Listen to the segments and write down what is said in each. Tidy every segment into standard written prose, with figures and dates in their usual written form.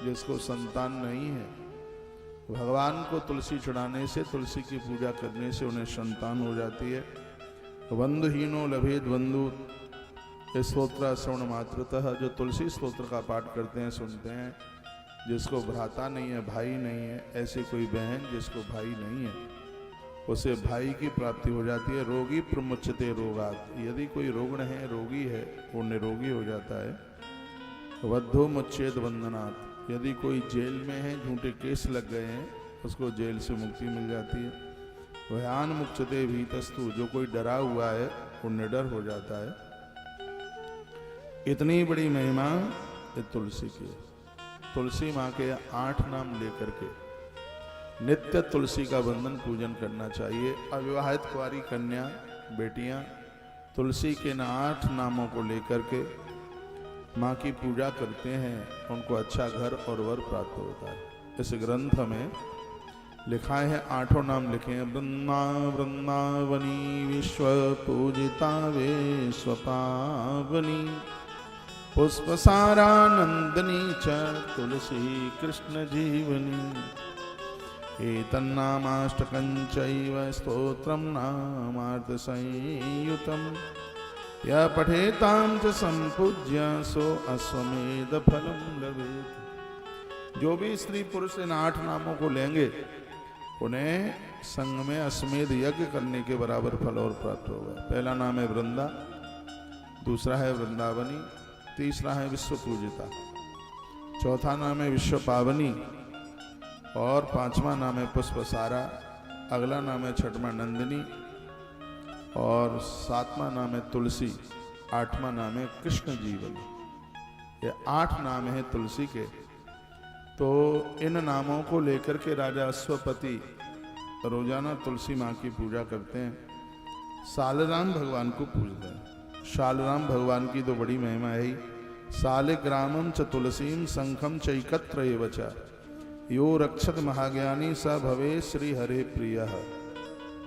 जिसको संतान नहीं है, भगवान को तुलसी चढ़ाने से, तुलसी की पूजा करने से उन्हें संतान हो जाती है। बंधुहीनो लभेद बंधु, इस स्तोत्र श्रवण मात्रतः, जो तुलसी स्तोत्र का पाठ करते हैं, सुनते हैं, जिसको भ्राता नहीं है, भाई नहीं है, ऐसी कोई बहन जिसको भाई नहीं है, उसे भाई की प्राप्ति हो जाती है। रोगी प्रमुच्यते रोगात, यदि कोई रुग्ण है, रोगी है, वो निरोगी हो जाता है। बद्धो मुच्चेद बंधनात्, यदि कोई जेल में है, झूठे केस लग गए हैं, उसको जेल से मुक्ति मिल जाती है। भयान मुच्यते भीतस्तु, जो कोई डरा हुआ है वो निडर हो जाता है। इतनी बड़ी महिमा ये तुलसी की। तुलसी माँ के 8 नाम लेकर के नित्य तुलसी का बंधन पूजन करना चाहिए। अविवाहित कुंवारी कन्या बेटियां तुलसी के इन 8 नामों को लेकर के माँ की पूजा करते हैं, उनको अच्छा घर और वर प्राप्त होता है। इस ग्रंथ में लिखा है, 8 नाम लिखे हैं। वृंदावनी विश्व पूजिता विश्वपावनी, पुष्पसारानंदनी च तुलसी कृष्ण जीवनी, एतन्नामाष्टकं चैव स्तोत्रं नामार्थ संयुतम्, यः पठेतां च संपूज्य सो अश्वमेध फलं लभेत्। जो भी स्त्री पुरुष इन 8 नामों को लेंगे, उन्हें संग में अश्वमेध यज्ञ करने के बराबर फल और प्राप्त होगा। पहला नाम है वृंदा, दूसरा है वृंदावनी, तीसरा है विश्व पूजिता, चौथा नाम है विश्व पावनी, और 5वां नाम है पुष्पसारा, अगला नाम है छठवां नंदिनी, और 7वां नाम है तुलसी, 8वां नाम है कृष्ण जीवनी। ये 8 नाम है तुलसी के। तो इन नामों को लेकर के राजा अश्वपति रोजाना तुलसी माँ की पूजा करते हैं। सालराम भगवान को पूजते हैं। शालराम भगवान की तो बड़ी महिमा है ही। सालिग्रामं च तुलसीम शंखम चैकत्र एव च, यो रक्षत महाज्ञानी स भवे श्री हरे प्रियः।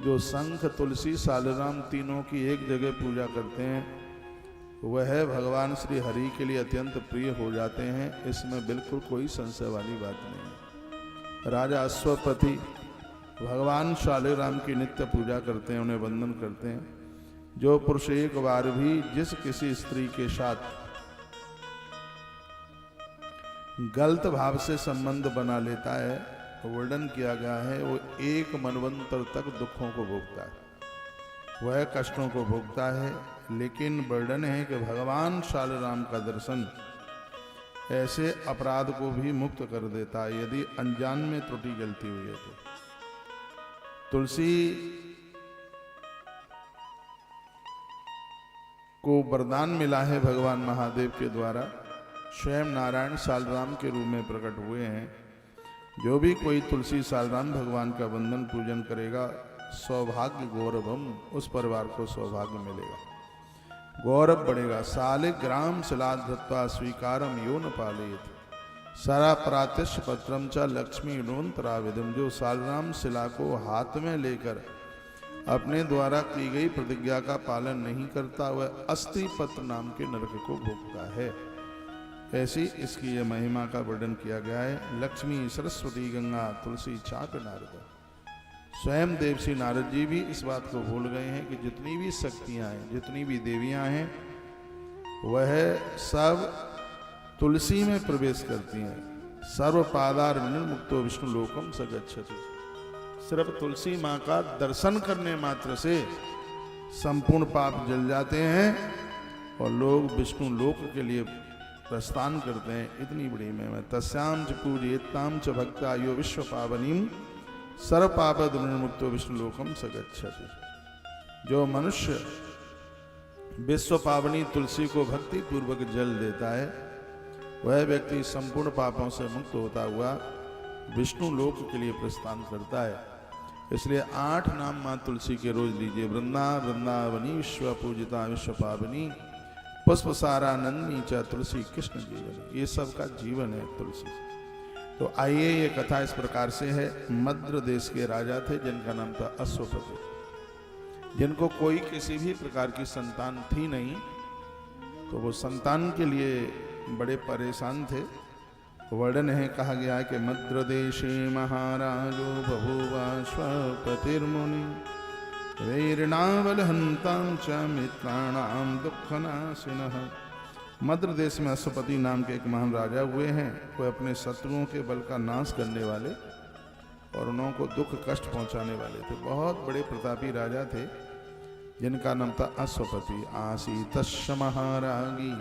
जो शंख तुलसी सालराम तीनों की एक जगह पूजा करते हैं, वह भगवान श्री हरि के लिए अत्यंत प्रिय हो जाते हैं। इसमें बिल्कुल कोई संशय वाली बात नहीं है। राजा अश्वपति भगवान शालिग्राम की नित्य पूजा करते हैं, उन्हें वंदन करते हैं। जो पुरुष एक बार भी जिस किसी स्त्री के साथ गलत भाव से संबंध बना लेता है, वर्णन किया गया है, वो 1 मनवंतर तक दुखों को भोगता है, वह कष्टों को भोगता है। लेकिन वर्णन है कि भगवान शालिग्राम का दर्शन ऐसे अपराध को भी मुक्त कर देता है, यदि अनजान में त्रुटि गलती हुई है तो। तुलसी को वरदान मिला है भगवान महादेव के द्वारा। स्वयं नारायण शालिग्राम के रूप में प्रकट हुए हैं। जो भी कोई तुलसी शालिग्राम भगवान का वंदन पूजन करेगा, सौभाग्य गौरवम, उस परिवार को सौभाग्य मिलेगा, गौरव बढ़ेगा। शालिग्राम शिलाधत्वा स्वीकारम यो न पालेत, सारा प्रातिश पत्रम च लक्ष्मी नोन्तराविदम। जो शालिग्राम शिला को हाथ में लेकर अपने द्वारा की गई प्रतिज्ञा का पालन नहीं करता, वह अस्थि पत्र नाम के नरक को भोगता है। ऐसी इसकी यह महिमा का वर्णन किया गया है। लक्ष्मी सरस्वती गंगा तुलसी चाप नारद। स्वयं देवश्री नारद जी भी इस बात को भूल गए हैं कि जितनी भी शक्तियां हैं, जितनी भी देवियां हैं, वह सब तुलसी में प्रवेश करती हैं। सर्व पादार निर्मुक्तो विष्णु लोकम स गच्छति। सिर्फ तुलसी माँ का दर्शन करने मात्र से संपूर्ण पाप जल जाते हैं और लोग विष्णु लोक के लिए प्रस्थान करते हैं। इतनी बड़ी महिमा। तस्याम च पूजयेत्ताम च भक्ता यो विश्व पावनीम सर्व पाप निर्मुक्तो विष्णु लोकम स गच्छति। जो मनुष्य विश्व पावनी तुलसी को भक्ति पूर्वक जल देता है, वह व्यक्ति संपूर्ण पापों से मुक्त होता हुआ विष्णु लोक के लिए प्रस्थान करता है। इसलिए 8 नाम माँ तुलसी के रोज लीजिए। वृंदावनी विश्व पूजिता विश्व पावनी, पुष्पसारा नंदिनी च तुलसी कृष्ण जीवनी। ये सब का जीवन है तुलसी। तो आइए, ये कथा इस प्रकार से है। मद्र देश के राजा थे जिनका नाम था अश्वपति, जिनको कोई किसी भी प्रकार की संतान थी नहीं। तो वो संतान के लिए बड़े परेशान थे। वर्णन है, कहा गया है कि मद्र देशे महाराजो बभूवाश्वपतिर्मुनि वैरिणावलहंतां च मित्राणां दुःखनाशिनः। मद्र देश में अश्वपति नाम के एक महान राजा हुए हैं। वे अपने शत्रुओं के बल का नाश करने वाले और उन्हों को दुख कष्ट पहुंचाने वाले थे। बहुत बड़े प्रतापी राजा थे जिनका नाम था अश्वपति। आसीतस्य महारागी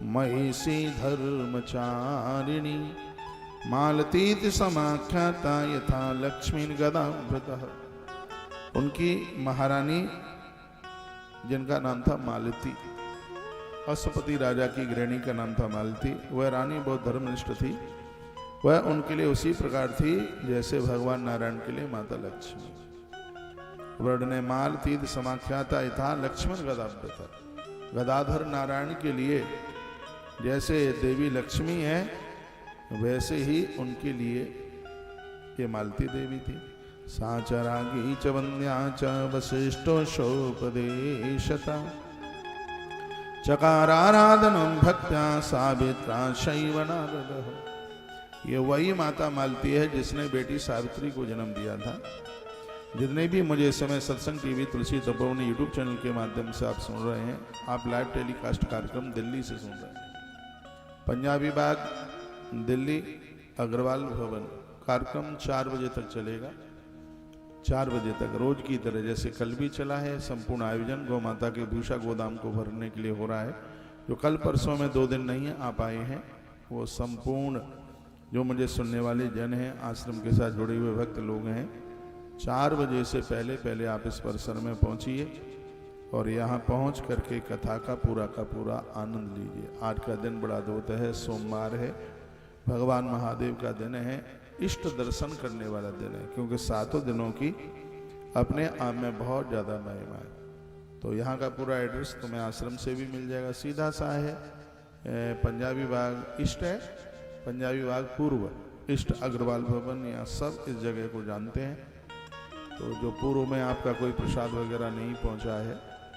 महिषी धर्मचारिणी मालतीति समाख्याता यथा लक्ष्मी गदाभृतः। उनकी महारानी जिनका नाम था मालती, अश्वपति राजा की गृहिणी का नाम था मालती। वह रानी बहुत धर्मनिष्ठ थी। वह उनके लिए उसी प्रकार थी जैसे भगवान नारायण के लिए माता लक्ष्मी। वर्णने मालतीत समाख्याता यथा लक्ष्मण गदाभृतः। गदाधर नारायण के लिए जैसे देवी लक्ष्मी है वैसे ही उनके लिए ये मालती देवी थी। साचरागी च वन्द्या च वसिष्ठो शोपदेशता चकाराराधनं भक्त्या सावित्रा शैव नारदः। ये वही माता मालती है जिसने बेटी सावित्री को जन्म दिया था। जितने भी मुझे इस समय सत्संग टीवी तुलसी तपोवन यूट्यूब चैनल के माध्यम से आप सुन रहे हैं, आप लाइव टेलीकास्ट कार्यक्रम दिल्ली से सुन रहे हैं। पंजाबी बाग दिल्ली अग्रवाल भवन कार्यक्रम 4 बजे तक चलेगा। 4 बजे तक रोज की तरह जैसे कल भी चला है। संपूर्ण आयोजन गौ माता के भूषा गोदाम को भरने के लिए हो रहा है। जो कल परसों में 2 दिन नहीं आ पाए हैं वो संपूर्ण जो मुझे सुनने वाले जन हैं, आश्रम के साथ जुड़े हुए भक्त लोग हैं, 4 बजे से पहले आप इस परिसर में पहुंचिए और यहाँ पहुंच करके कथा का पूरा आनंद लीजिए। आज का दिन बड़ा अद्भुत है, सोमवार है, भगवान महादेव का दिन है, इष्ट दर्शन करने वाला दिन है, क्योंकि 7 दिनों की अपने आप में बहुत ज़्यादा महिमा है। तो यहाँ का पूरा एड्रेस तुम्हें आश्रम से भी मिल जाएगा। सीधा सा है, पंजाबी बाग ईस्ट है, पंजाबी बाग पूर्व ईस्ट अग्रवाल भवन। यहाँ सब इस जगह को जानते हैं। तो जो पूर्व में आपका कोई प्रसाद वगैरह नहीं पहुँचा है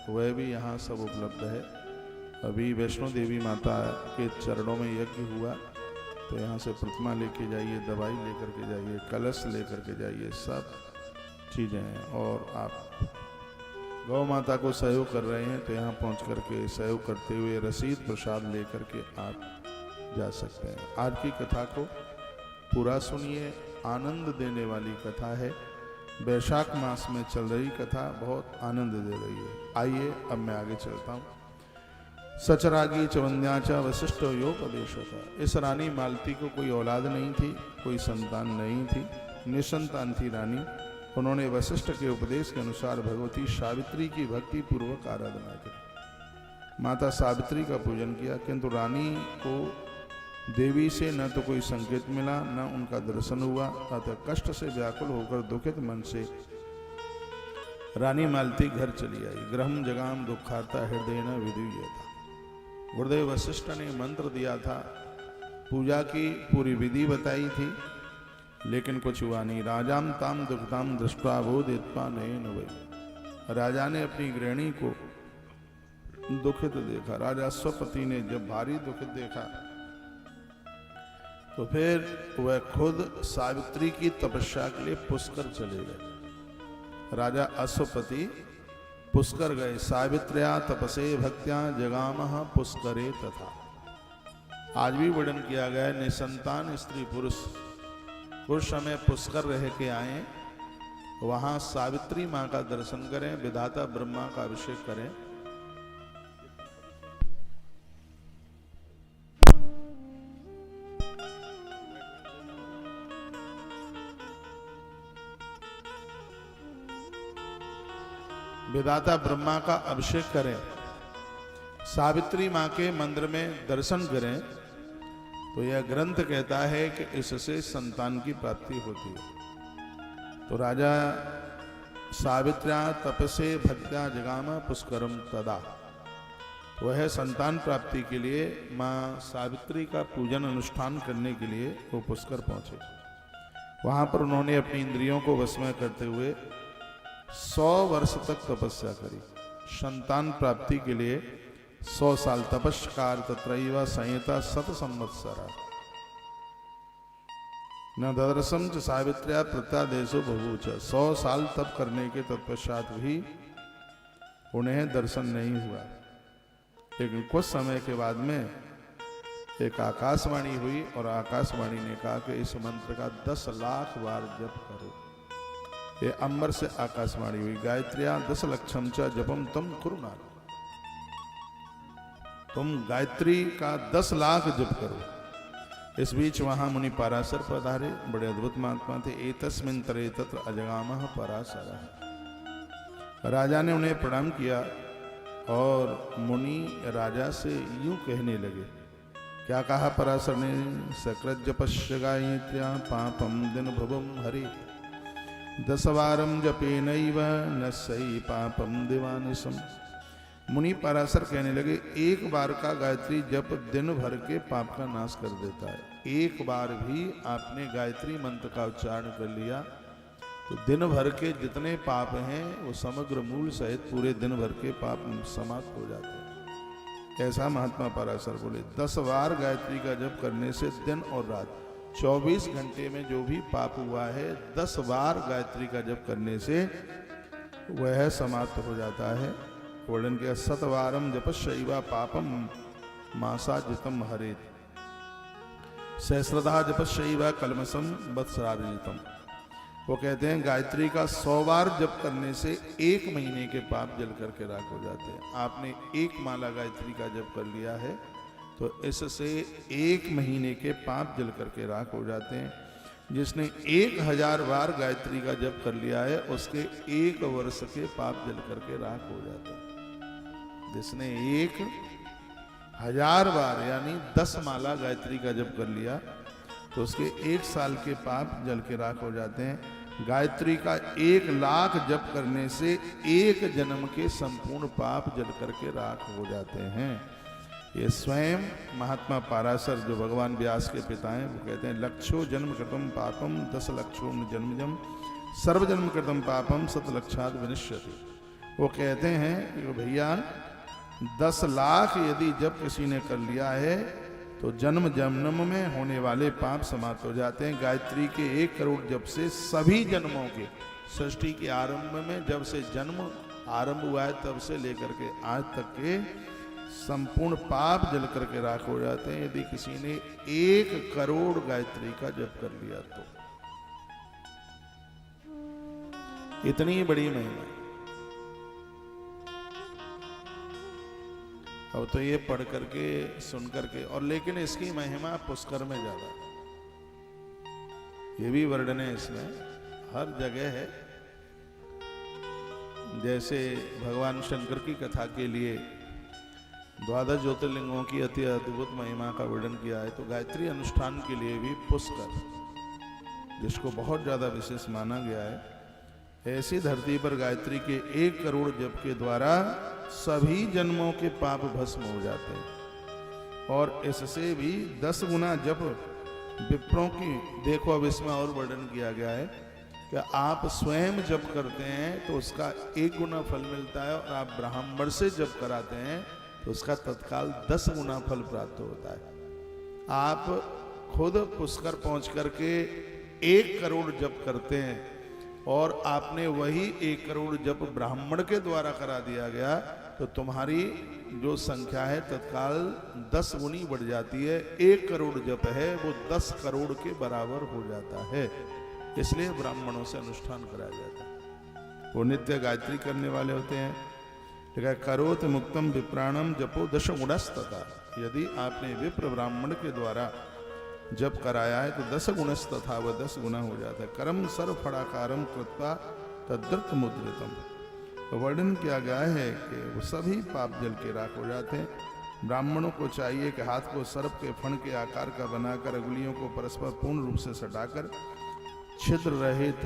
वह भी यहाँ सब उपलब्ध है। अभी वैष्णो देवी माता के चरणों में यज्ञ हुआ, तो यहाँ से प्रतिमा लेके जाइए, दवाई लेकर के जाइए, कलश लेकर के जाइए, सब चीज़ें हैं। और आप गौ माता को सहयोग कर रहे हैं तो यहाँ पहुँच करके सहयोग करते हुए रसीद प्रसाद लेकर के आप जा सकते हैं। आज की कथा को पूरा सुनिए, आनंद देने वाली कथा है। वैशाख मास में चल रही कथा बहुत आनंद दे रही है। आइए अब मैं आगे चलता हूँ। सचरागी चवंद्या च वशिष्ठ योपदेशता। इस रानी मालती को कोई औलाद नहीं थी, कोई संतान नहीं थी, निसंतान थी रानी। उन्होंने वशिष्ठ के उपदेश के अनुसार भगवती सावित्री की भक्ति पूर्वक आराधना की, माता सावित्री का पूजन किया। किंतु रानी को देवी से न तो कोई संकेत मिला, न उनका दर्शन हुआ। अतः कष्ट से व्याकुल होकर दुखित मन से रानी मालती घर चली आई। गृहम जगाम दुखार्ता हृदय न विधीयता। गुरुदेव वशिष्ठ ने मंत्र दिया था, पूजा की पूरी विधि बताई थी, लेकिन कुछ हुआ नहीं। राजाम ताम दुखताम दृष्टा बोधित्वा नयन वै। राजा ने अपनी गृहिणी को दुखित देखा। राजा अश्वपति ने जब भारी दुखित देखा तो फिर वह खुद सावित्री की तपस्या के लिए पुष्कर चले गए। राजा अश्वपति पुष्कर गए। सावित्र्या तपसे भक्त्या जगामह पुष्करे तथा। आज भी वर्णन किया गया, निसंतान स्त्री पुरुष कुछ समय पुष्कर रह के आए, वहां सावित्री मां का दर्शन करें, विधाता ब्रह्मा का अभिषेक करें। विधाता ब्रह्मा का अभिषेक करें, सावित्री मां के मंदिर में दर्शन करें, तो यह ग्रंथ कहता है कि इससे संतान की प्राप्ति होती है। तो राजा सावित्र्या तपसे भक्त्या जगामा पुष्करम तदा, वह संतान प्राप्ति के लिए मां सावित्री का पूजन अनुष्ठान करने के लिए वो पुष्कर पहुंचे। वहां पर उन्होंने अपनी इंद्रियों को वश में करते हुए 100 वर्ष तक तपस्या करी। संतान प्राप्ति के लिए 100 साल तपस्कार तत्रैव संहिता 7 संवत्सरा। न ददर्शम च सावित्र्या प्रत्यादेशो बभूच। 100 साल तप करने के तत्पश्चात भी उन्हें दर्शन नहीं हुआ। लेकिन कुछ समय के बाद में एक आकाशवाणी हुई और आकाशवाणी ने कहा कि इस मंत्र का 10 लाख बार जप करो। ये अंबर से आकाशवाणी हुई, गायत्र्या 10 लक्षम च जपम तुम कुरुना, तुम गायत्री का 10 लाख जप करो। इस बीच वहां मुनि पराशर पधारे, बड़े अद्भुत महात्मा थे। एतस्मिन् तरे तत्र अजगामः पराशरः। राजा ने उन्हें प्रणाम किया और मुनि राजा से यूं कहने लगे। क्या कहा पराशर ने? सकृत जपस्य गायत्र्या पापम दिन भवम हरे, 10 वारम जपेनैव नश्यै पापम दिवानिशम्। मुनि पराशर कहने लगे, एक बार का गायत्री जप दिन भर के पाप का नाश कर देता है। एक बार भी आपने गायत्री मंत्र का उच्चारण कर लिया तो दिन भर के जितने पाप हैं वो समग्र मूल सहित पूरे दिन भर के पाप समाप्त हो जाते हैं। ऐसा महात्मा पराशर बोले। 10 बार गायत्री का जप करने से दिन और रात 24 घंटे में जो भी पाप हुआ है 10 बार गायत्री का जप करने से वह समाप्त हो जाता है। वर्णन किया, 7 जपस्यैव पापम मासाजितम हरेत, सहस्रधा जपस्यैव कल्मषम वत्सरार्जितम। वो कहते हैं गायत्री का 100 बार जप करने से 1 महीने के पाप जल करके राख हो जाते हैं। आपने 1 माला गायत्री का जप कर लिया है तो इससे 1 महीने के पाप जल करके राख हो जाते हैं। जिसने 1000 बार गायत्री का जप कर लिया है उसके 1 वर्ष के पाप जल करके राख हो जाते हैं। जिसने 1000 बार यानी 10 माला गायत्री का जप कर लिया तो उसके 1 साल के पाप जल के राख हो जाते हैं। गायत्री का 1 लाख जप करने से 1 जन्म के संपूर्ण पाप जल करके राख हो जाते हैं। ये स्वयं महात्मा पराशर जो भगवान व्यास के पिता हैं वो कहते हैं, लक्षो जन्म कृतम पापम 10 लक्षो जन्मजम सर्व जन्म कृतम पापम 7 लक्षाद विनश्यति। वो कहते हैं कि भैया 10 लाख यदि जब किसी ने कर लिया है तो जन्म जन्म में होने वाले पाप समाप्त हो जाते हैं। गायत्री के 1 करोड़ जप से सभी जन्मों के, सृष्टि के आरंभ में जब से जन्म आरंभ हुआ है तब से लेकर के आज तक के संपूर्ण पाप जल करके राख हो जाते हैं यदि किसी ने 1 करोड़ गायत्री का जप कर लिया तो। इतनी बड़ी महिमा। अब तो ये पढ़ करके सुन करके और, लेकिन इसकी महिमा पुष्कर में ज्यादा, ये भी वर्णन है इसमें, हर जगह है। जैसे भगवान शंकर की कथा के लिए 12 ज्योतिर्लिंगों की अति अद्भुत महिमा का वर्णन किया है, तो गायत्री अनुष्ठान के लिए भी पुष्कर, जिसको बहुत ज्यादा विशेष माना गया है, ऐसी धरती पर गायत्री के 1 करोड़ जप के द्वारा सभी जन्मों के पाप भस्म हो जाते हैं। और इससे भी 10 गुना जप विप्रों की, देखो अब इसमें और वर्णन किया गया है कि आप स्वयं जप करते हैं तो उसका 1 गुना फल मिलता है, और आप ब्राह्मण से जप कराते हैं तो उसका तत्काल 10 गुना फल प्राप्त होता है। आप खुद पुष्कर पहुंच करके 1 करोड़ जप करते हैं और आपने वही 1 करोड़ जप ब्राह्मण के द्वारा करा दिया गया तो तुम्हारी जो संख्या है तत्काल 10 गुनी बढ़ जाती है। 1 करोड़ जप है वो 10 करोड़ के बराबर हो जाता है। इसलिए ब्राह्मणों से अनुष्ठान कराया जाता है। वो नित्य गायत्री करने वाले होते हैं। ठीक, करोत मुक्तम विप्राणम जपो 10 गुणस्तथा। यदि आपने विप्र ब्राह्मण के द्वारा जब कराया है तो 10 गुणस्तथा वह 10 गुना हो जाता है। कर्म सर्व फड़ाकारम कृत्वा तद्रत मुद्रितम। वर्णन किया गया है कि वो सभी पाप जल के राख हो जाते हैं। ब्राह्मणों को चाहिए कि हाथ को सर्प के फण के आकार का बनाकर अंगुलियों को परस्पर पूर्ण रूप से सटाकर छिद्र रहित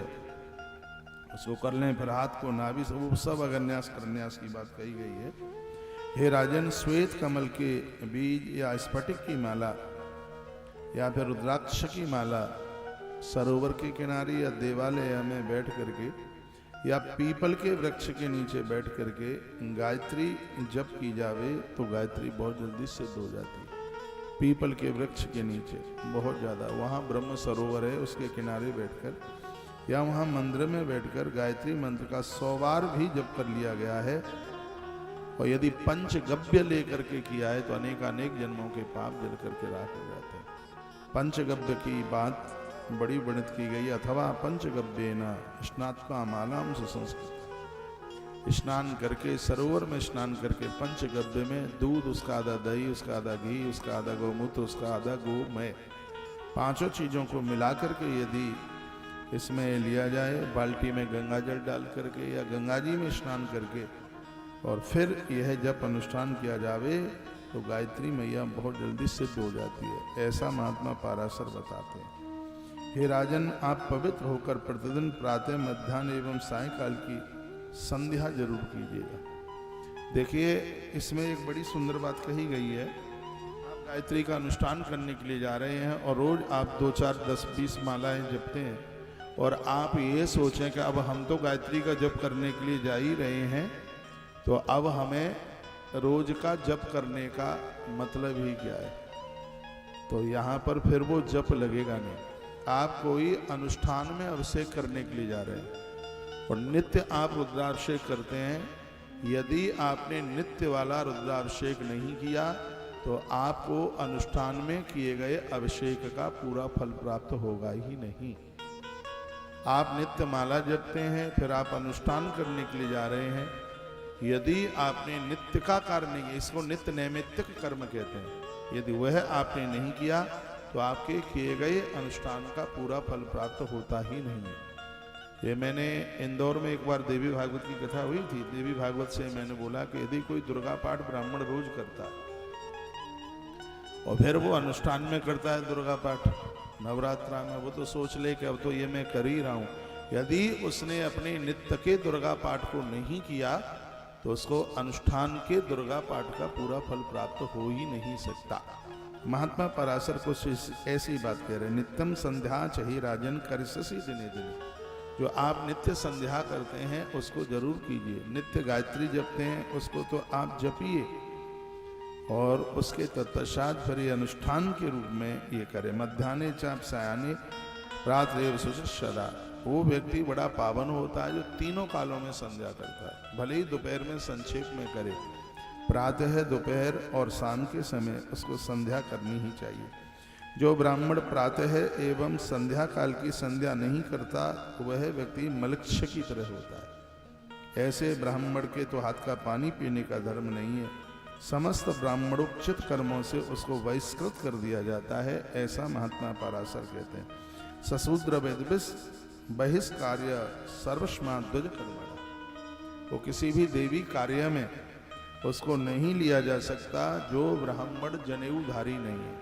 उसको कर लें, फिर हाथ को नाभि से, वो सब अगन्यास करन्यास की बात कही गई है। हे राजन, श्वेत कमल के बीज या स्फटिक की माला या फिर रुद्राक्ष की माला सरोवर के किनारे या देवालय में बैठ करके या पीपल के वृक्ष के नीचे बैठ करके गायत्री जप की जावे तो गायत्री बहुत जल्दी सिद्ध हो जाती है। पीपल के वृक्ष के नीचे बहुत ज़्यादा, वहाँ ब्रह्म सरोवर है, उसके किनारे बैठकर या वहाँ मंदिर में बैठकर गायत्री मंत्र का 100 बार भी जप कर लिया गया है, और यदि पंचगव्य लेकर के किया है तो अनेक जन्मों के पाप जल करके राख हो जाते हैं। पंचगव्य की बात बड़ी वर्णित की गई, अथवा पंचगव्येन स्नात्वा मालाम सुसंस्कृत, स्नान करके सरोवर में स्नान करके पंचगव्य में दूध, उसका आधा दही, उसका आधा घी, उसका आधा गौमूत्र, उसका आधा गोमय, 5 चीजों को मिला करके यदि इसमें लिया जाए, बाल्टी में गंगा जल डाल करके या गंगा जी में स्नान करके, और फिर यह जब अनुष्ठान किया जावे तो गायत्री मैया बहुत जल्दी सिद्ध हो जाती है, ऐसा महात्मा पाराशर बताते हैं। हे राजन, आप पवित्र होकर प्रतिदिन प्रातः, मध्याह्न एवं सायंकाल की संध्या जरूर कीजिएगा। देखिए, इसमें एक बड़ी सुंदर बात कही गई है। आप गायत्री का अनुष्ठान करने के लिए जा रहे हैं और रोज आप 2, 4, 10, 20 मालाएं जपते हैं, और आप ये सोचें कि अब हम तो गायत्री का जप करने के लिए जा ही रहे हैं, तो अब हमें रोज का जप करने का मतलब ही क्या है, तो यहाँ पर फिर वो जप लगेगा नहीं। आप कोई अनुष्ठान में अभिषेक करने के लिए जा रहे हैं और नित्य आप रुद्राभिषेक करते हैं। यदि आपने नित्य वाला रुद्राभिषेक नहीं किया तो आपको अनुष्ठान में किए गए अभिषेक का पूरा फल प्राप्त होगा ही नहीं। आप नित्य माला जपते हैं, फिर आप अनुष्ठान करने के लिए जा रहे हैं, यदि आपने नित्य का कार्य नहीं, इसको नित्य नैमित्तिक कर्म कहते हैं, यदि वह आपने नहीं किया तो आपके किए गए अनुष्ठान का पूरा फल प्राप्त होता ही नहीं है। ये मैंने इंदौर में एक बार देवी भागवत की कथा हुई थी। देवी भागवत से मैंने बोला कि यदि कोई दुर्गा पाठ ब्राह्मण रोज करता और फिर वो अनुष्ठान में करता है दुर्गा पाठ नवरात्रा में, वो तो सोच ले कि अब तो ये मैं कर ही रहा हूँ। यदि उसने अपने नित्य के दुर्गा पाठ को नहीं किया तो उसको अनुष्ठान के दुर्गा पाठ का पूरा फल प्राप्त हो ही नहीं सकता। महात्मा पराशर को ऐसी बात कह रहे, नित्यम संध्या चहि राजन करिष्यसि दिने दिने। जो आप नित्य संध्या करते हैं उसको जरूर कीजिए, नित्य गायत्री जपते हैं उसको तो आप जपिए, और उसके तत्पश्चात फिर अनुष्ठान के रूप में ये करें। मध्याह्ने चाप सायाने रात्रेव सुशिष्यदा। वो व्यक्ति बड़ा पावन होता है जो तीनों कालों में संध्या करता है, भले ही दोपहर में संक्षेप में करे, प्रातः, दोपहर और शाम के समय उसको संध्या करनी ही चाहिए। जो ब्राह्मण प्रातः एवं संध्या काल की संध्या नहीं करता वह व्यक्ति मलक्ष्य की तरह होता है। ऐसे ब्राह्मण के तो हाथ का पानी पीने का धर्म नहीं है, समस्त ब्राह्मणोचित कर्मों से उसको बहिष्कृत कर दिया जाता है, ऐसा महात्मा पराशर कहते हैं। सशूद्र वेदविष बहिष्कार्य सर्वस्मा द्विज कर्मणा। वो किसी भी देवी कार्य में उसको नहीं लिया जा सकता जो ब्राह्मण जनेऊधारी नहीं है,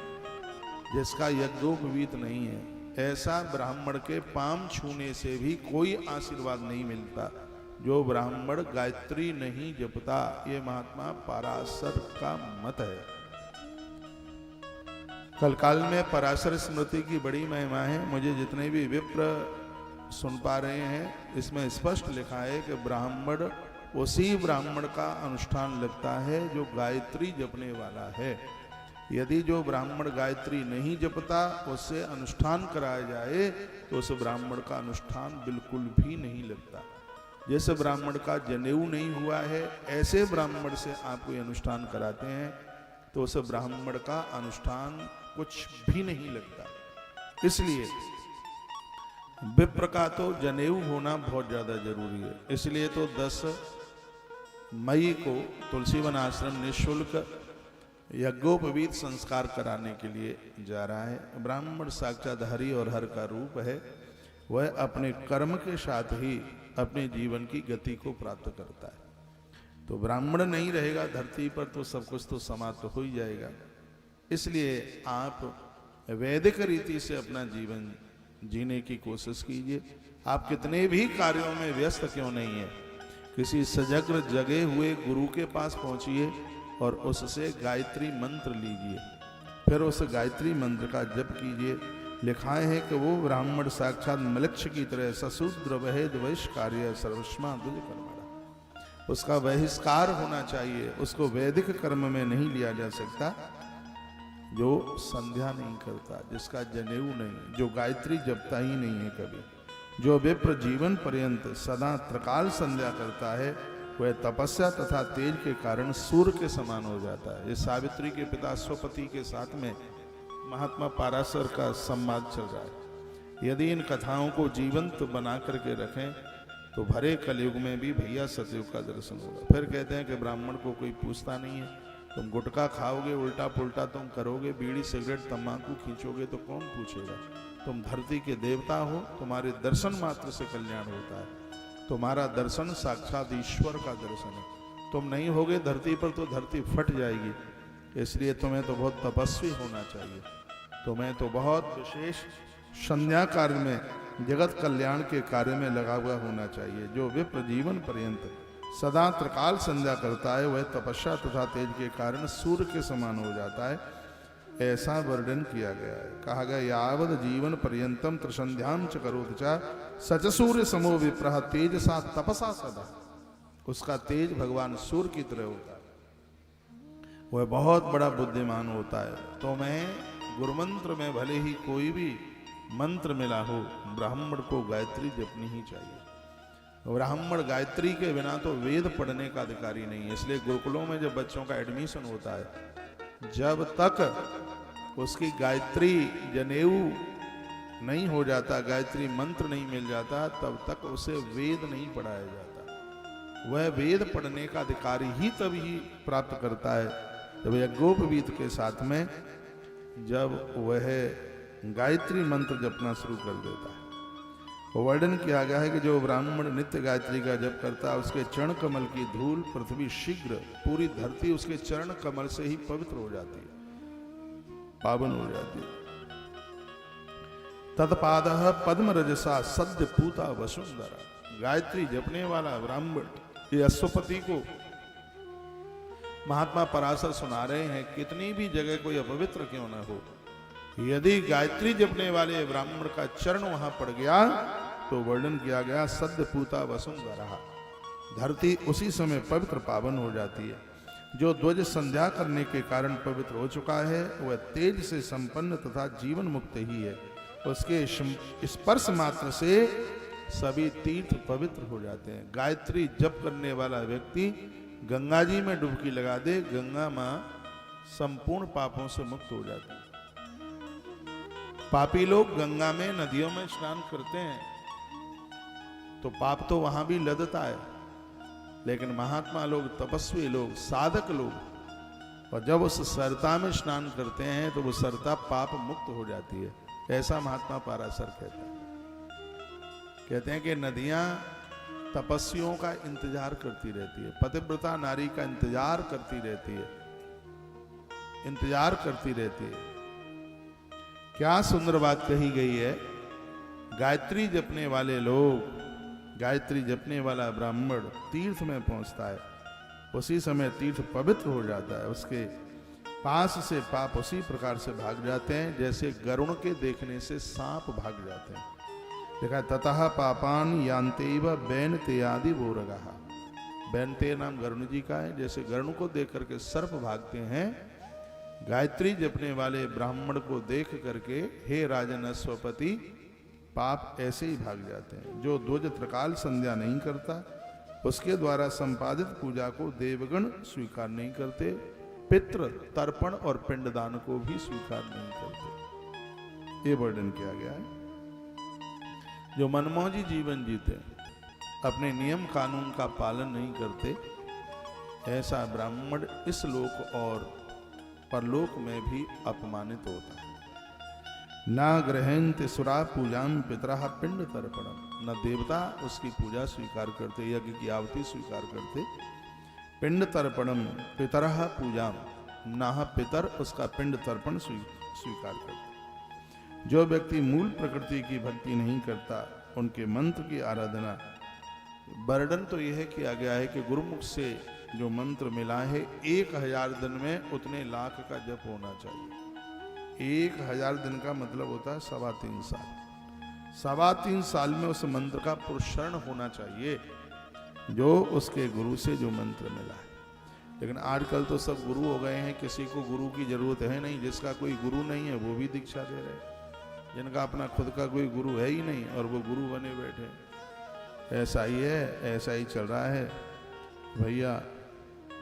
जिसका यज्ञोपवीत नहीं है। ऐसा ब्राह्मण के पाम छूने से भी कोई आशीर्वाद नहीं मिलता जो ब्राह्मण गायत्री नहीं जपता। ये महात्मा पराशर का मत है। कलकाल में पराशर स्मृति की बड़ी महिमा है। मुझे जितने भी विप्र सुन पा रहे हैं इसमें स्पष्ट लिखा है कि ब्राह्मण उसी ब्राह्मण का अनुष्ठान लगता है जो गायत्री जपने वाला है। यदि जो ब्राह्मण गायत्री नहीं जपता उससे अनुष्ठान कराया जाए तो उस ब्राह्मण का अनुष्ठान बिल्कुल भी नहीं लगता। जिस ब्राह्मण का जनेऊ नहीं हुआ है ऐसे ब्राह्मण से आप कोई अनुष्ठान कराते हैं तो उस ब्राह्मण का अनुष्ठान कुछ भी नहीं लगता। इसलिए विप्र का तो जनेऊ होना बहुत ज्यादा जरूरी है। इसलिए तो 10 मई को तुलसीवन आश्रम निःशुल्क यज्ञोपवीत संस्कार कराने के लिए जा रहा है। ब्राह्मण साक्षात हरि और हर का रूप है। वह अपने कर्म के साथ ही अपने जीवन की गति को प्राप्त करता है। तो ब्राह्मण नहीं रहेगा धरती पर तो सब कुछ तो समाप्त हो ही जाएगा। इसलिए आप वैदिक रीति से अपना जीवन जीने की कोशिश कीजिए। आप कितने भी कार्यों में व्यस्त क्यों नहीं है, किसी सजग जगे हुए गुरु के पास पहुंचिए और उससे गायत्री मंत्र लीजिए, फिर उस गायत्री मंत्र का जप कीजिए। लिखा है कि वो ब्राह्मण साक्षात मलक्ष्य की तरह सशूद्र वहेद बहिष्कार्य सर्वस्मा दुज कर्मणा। उसका बहिष्कार होना चाहिए, उसको वैदिक कर्म में नहीं लिया जा सकता। जो संध्या नहीं करता, जिसका जनेऊ नहीं, जो गायत्री जपता ही नहीं है कभी, जो विप्र जीवन पर्यंत सदा त्रिकाल संध्या करता है, वह तपस्या तथा तेज के कारण सूर्य के समान हो जाता है। ये सावित्री के पिता स्वपति के साथ में महात्मा पाराशर का संवाद चल रहा है। यदि इन कथाओं को जीवंत बना करके रखें तो भरे कलयुग में भी भैया सतयुग का दर्शन होगा। फिर कहते हैं कि ब्राह्मण को कोई पूछता नहीं है, तुम गुटखा खाओगे, उल्टा पुल्टा तुम करोगे, बीड़ी सिगरेट तंबाकू खींचोगे तो कौन पूछेगा। तुम धरती के देवता हो, तुम्हारे दर्शन मात्र से कल्याण होता है। तुम्हारा दर्शन साक्षात ईश्वर का दर्शन है। तुम नहीं होगे धरती पर तो धरती फट जाएगी। इसलिए तुम्हें तो बहुत तपस्वी होना चाहिए, तुम्हें तो बहुत विशेष संध्या कार्य में, जगत कल्याण के कार्य में लगा हुआ होना चाहिए। जो विप्र जीवन पर्यंत सदा त्रिकाल संध्या करता है, वह तपस्या तथा तेज के कारण सूर्य के समान हो जाता है, ऐसा वर्णन किया गया है। कहा गया यावद जीवन पर्यंतम त्रिसंध्याम च करोति च सच सूर्य समो विप्रः तेजसा तपसा सदा। उसका तेज भगवान सूर्य की तरह होता है, वह बहुत बड़ा बुद्धिमान होता है। तो मैं गुरुमंत्र में भले ही कोई भी मंत्र मिला हो, ब्राह्मण को गायत्री जपनी ही चाहिए। ब्राह्मण गायत्री के बिना तो वेद पढ़ने का अधिकारी नहीं है। इसलिए गुरुकुलों में जब बच्चों का एडमिशन होता है, जब तक उसकी गायत्री जनेऊ नहीं हो जाता, गायत्री मंत्र नहीं मिल जाता, तब तक उसे वेद नहीं पढ़ाया जाता। वह वेद पढ़ने का अधिकारी ही तभी प्राप्त करता है जब यज्ञोपवीत के साथ में जब वह गायत्री मंत्र जपना शुरू कर देता है। वर्णन किया गया है कि जो ब्राह्मण नित्य गायत्री का जप करता है, उसके चरण कमल की धूल पृथ्वी शीघ्र, पूरी धरती उसके चरण कमल से ही पवित्र हो जाती है, पावन हो जाती है। तत्पाद पद्म रजसा सद्य पूता वसुंधरा। गायत्री जपने वाला ब्राह्मण, ये अश्वपति को महात्मा पराशर सुना रहे हैं, कितनी भी जगह कोई अपवित्र क्यों न हो, यदि गायत्री जपने वाले ब्राह्मण का चरण वहां पड़ गया तो वर्णन किया गया सद्य पूता वसुंधरा, धरती उसी समय पवित्र पावन हो जाती है। जो ध्वज संध्या करने के कारण पवित्र हो चुका है, वह तेज से संपन्न तथा जीवन मुक्त ही है। उसके स्पर्श मात्र से सभी तीर्थ पवित्र हो जाते हैं। गायत्री जप करने वाला व्यक्ति गंगा जी में डुबकी लगा दे, गंगा मां संपूर्ण पापों से मुक्त हो जाती है। पापी लोग गंगा में, नदियों में स्नान करते हैं तो पाप तो वहां भी लदता है, लेकिन महात्मा लोग, तपस्वी लोग, साधक लोग, और जब उस सरता में स्नान करते हैं तो वो सरता पाप मुक्त हो जाती है। ऐसा महात्मा पाराशर कहते हैं कि नदियां तपस्वियों का इंतजार करती रहती है, पतिव्रता नारी का इंतजार करती रहती है, इंतजार करती रहती है। क्या सुंदर बात कही गई है। गायत्री जपने वाले लोग, गायत्री जपने वाला ब्राह्मण तीर्थ में पहुंचता है, उसी समय तीर्थ पवित्र हो जाता है, उसके पास से पाप उसी प्रकार से भाग जाते हैं जैसे गरुण के देखने से सांप भाग जाते हैं। देखा, ततः पापान यान्तेव बैनते आदि बोरगः। बैनते नाम गरुण जी का है, जैसे गरुण को देख करके सर्प भागते हैं, गायत्री जपने वाले ब्राह्मण को देख करके हे राजन अश्वपति पाप ऐसे ही भाग जाते हैं। जो ध्वज त्रिकाल संध्या नहीं करता, उसके द्वारा संपादित पूजा को देवगण स्वीकार नहीं करते, पितृ तर्पण और पिंडदान को भी स्वीकार नहीं करते। ये वर्णन किया गया है। जो मनमौजी जीवन जीते, अपने नियम कानून का पालन नहीं करते, ऐसा ब्राह्मण इस लोक और परलोक में भी अपमानित होता है। ना ग्रहणते सुरा पूजाम पितरः पिंड तर्पणम। न देवता उसकी पूजा स्वीकार करते, यज्ञ की आहुति स्वीकार करते। पिंड तर्पणम पितरः पूजाम, ना पितर उसका पिंड तर्पण स्वीकार करते। जो व्यक्ति मूल प्रकृति की भक्ति नहीं करता, उनके मंत्र की आराधना, वर्णन तो यह किया गया है कि गुरुमुख से जो मंत्र मिला है 1000 दिन में उतने लाख का जप होना चाहिए। 1000 दिन का मतलब होता है 3.25 साल। 3.25 साल में उस मंत्र का पुरस्करण होना चाहिए जो उसके गुरु से जो मंत्र मिला है। लेकिन आजकल तो सब गुरु हो गए हैं, किसी को गुरु की जरूरत है नहीं। जिसका कोई गुरु नहीं है वो भी दीक्षा दे रहे हैं, जिनका अपना खुद का कोई गुरु है ही नहीं और वो गुरु बने बैठे। ऐसा ही है, ऐसा ही चल रहा है भैया।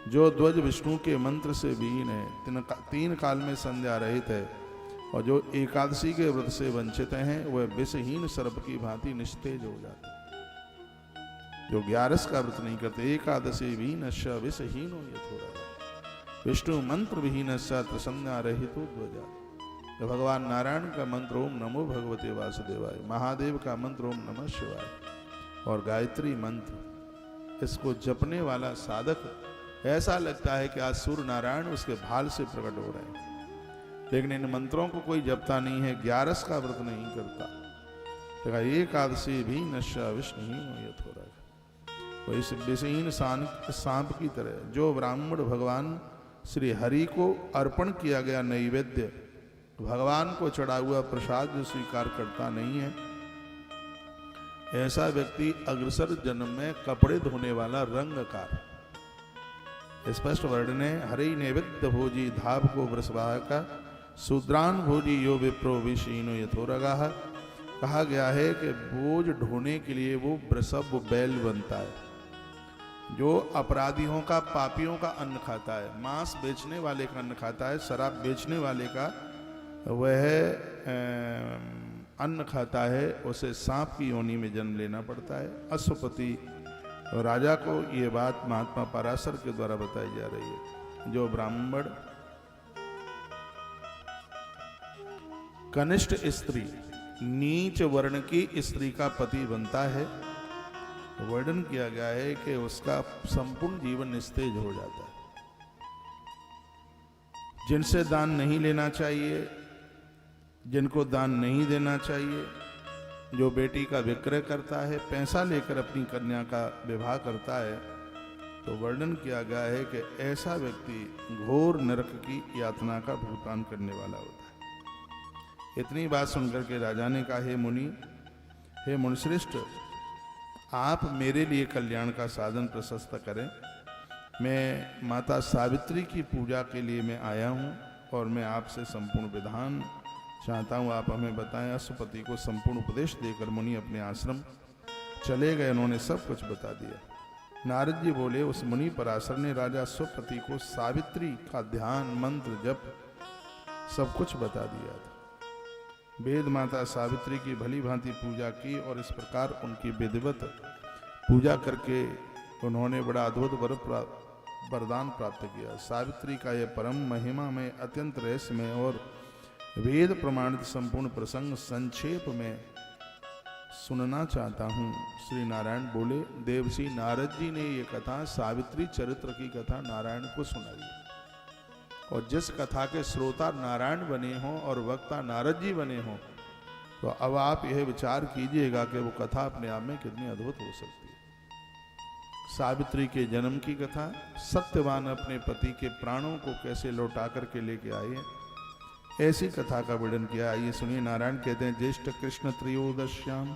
जो ध्वज विष्णु के मंत्र से विहीन है, तीन काल में संध्या रहित है, और जो एकादशी के व्रत से वंचित हैं वह विषहीन सर्प की भांति निस्तेज हो जाते। जो 11 का व्रत नहीं करते, एकादशी विहीन विषहीन हो यथोरा विष्णु मंत्र विहीन संध्या रहित ध्वजा। तो भगवान नारायण का मंत्र ओम नमो भगवते वासुदेवाय, महादेव का मंत्र ओम नमः शिवाय और गायत्री मंत्र, इसको जपने वाला साधक ऐसा लगता है कि आज सूर्य नारायण उसके भाल से प्रकट हो रहे हैं। लेकिन इन मंत्रों को कोई जपता नहीं है, 11 का व्रत नहीं करता। तो एकादशी भी नशा विष्णुहीन हो यथोरा, तो इस विषहीन सांप की तरह जो ब्राह्मण भगवान श्री हरि को अर्पण किया गया नैवेद्य, भगवान को चढ़ा हुआ प्रसाद जो स्वीकार करता नहीं है, ऐसा व्यक्ति अग्रसर जन्म में कपड़े धोने वाला रंगकार। स्पष्ट वर्णन है, हरि नैवेद्य भोजी धाप को वृषवाह का शूद्रान भोजी यो विप्रो विषीनो यथोरगा। कहा गया है कि बोझ ढोने के लिए वो वृषभ बैल बनता है, जो अपराधियों का, पापियों का अन्न खाता है, मांस बेचने वाले का अन्न खाता है, शराब बेचने वाले का वह अन्न खाता है, उसे सांप की योनि में जन्म लेना पड़ता है। अश्वपति राजा को ये बात महात्मा पराशर के द्वारा बताई जा रही है। जो ब्राह्मण कनिष्ठ स्त्री, नीच वर्ण की स्त्री का पति बनता है, वर्णन किया गया है कि उसका संपूर्ण जीवन निस्तेज हो जाता है। जिनसे दान नहीं लेना चाहिए, जिनको दान नहीं देना चाहिए, जो बेटी का विक्रय करता है, पैसा लेकर अपनी कन्या का विवाह करता है, तो वर्णन किया गया है कि ऐसा व्यक्ति घोर नरक की यातना का भुगतान करने वाला होता है। इतनी बात सुनकर के राजा ने कहा, हे मुनि, हे मुनिश्रेष्ठ, आप मेरे लिए कल्याण का साधन प्रशस्त करें। मैं माता सावित्री की पूजा के लिए मैं आया हूँ और मैं आपसे संपूर्ण विधान चाहता हूँ, आप हमें बताएं। अश्वपति को संपूर्ण उपदेश देकर मुनि अपने आश्रम चले गए। उन्होंने सब कुछ बता दिया। नारद जी बोले, उस मुनि पराशर ने राजा अश्वपति को सावित्री का ध्यान, मंत्र, जप सब कुछ बता दिया था। वेद माता सावित्री की भली भांति पूजा की और इस प्रकार उनकी विधिवत पूजा करके उन्होंने बड़ा अद्भुत वरदान प्राप्त किया। सावित्री का यह परम महिमा में अत्यंत रहस्यमय और वेद प्रमाणित संपूर्ण प्रसंग संक्षेप में सुनना चाहता हूँ। श्री नारायण बोले, देवसी नारद जी ने ये कथा, सावित्री चरित्र की कथा नारायण को सुनाई, और जिस कथा के श्रोता नारायण बने हों और वक्ता नारद जी बने हों, तो अब आप यह विचार कीजिएगा कि वो कथा अपने आप में कितनी अद्भुत हो सकती है। सावित्री के जन्म की कथा, सत्यवान अपने पति के प्राणों को कैसे लौटा करके लेके आए, ऐसी कथा का वर्णन किया। आइए सुनिए। नारायण कहते हैं, ज्येष्ठ कृष्ण त्रयोदश्याम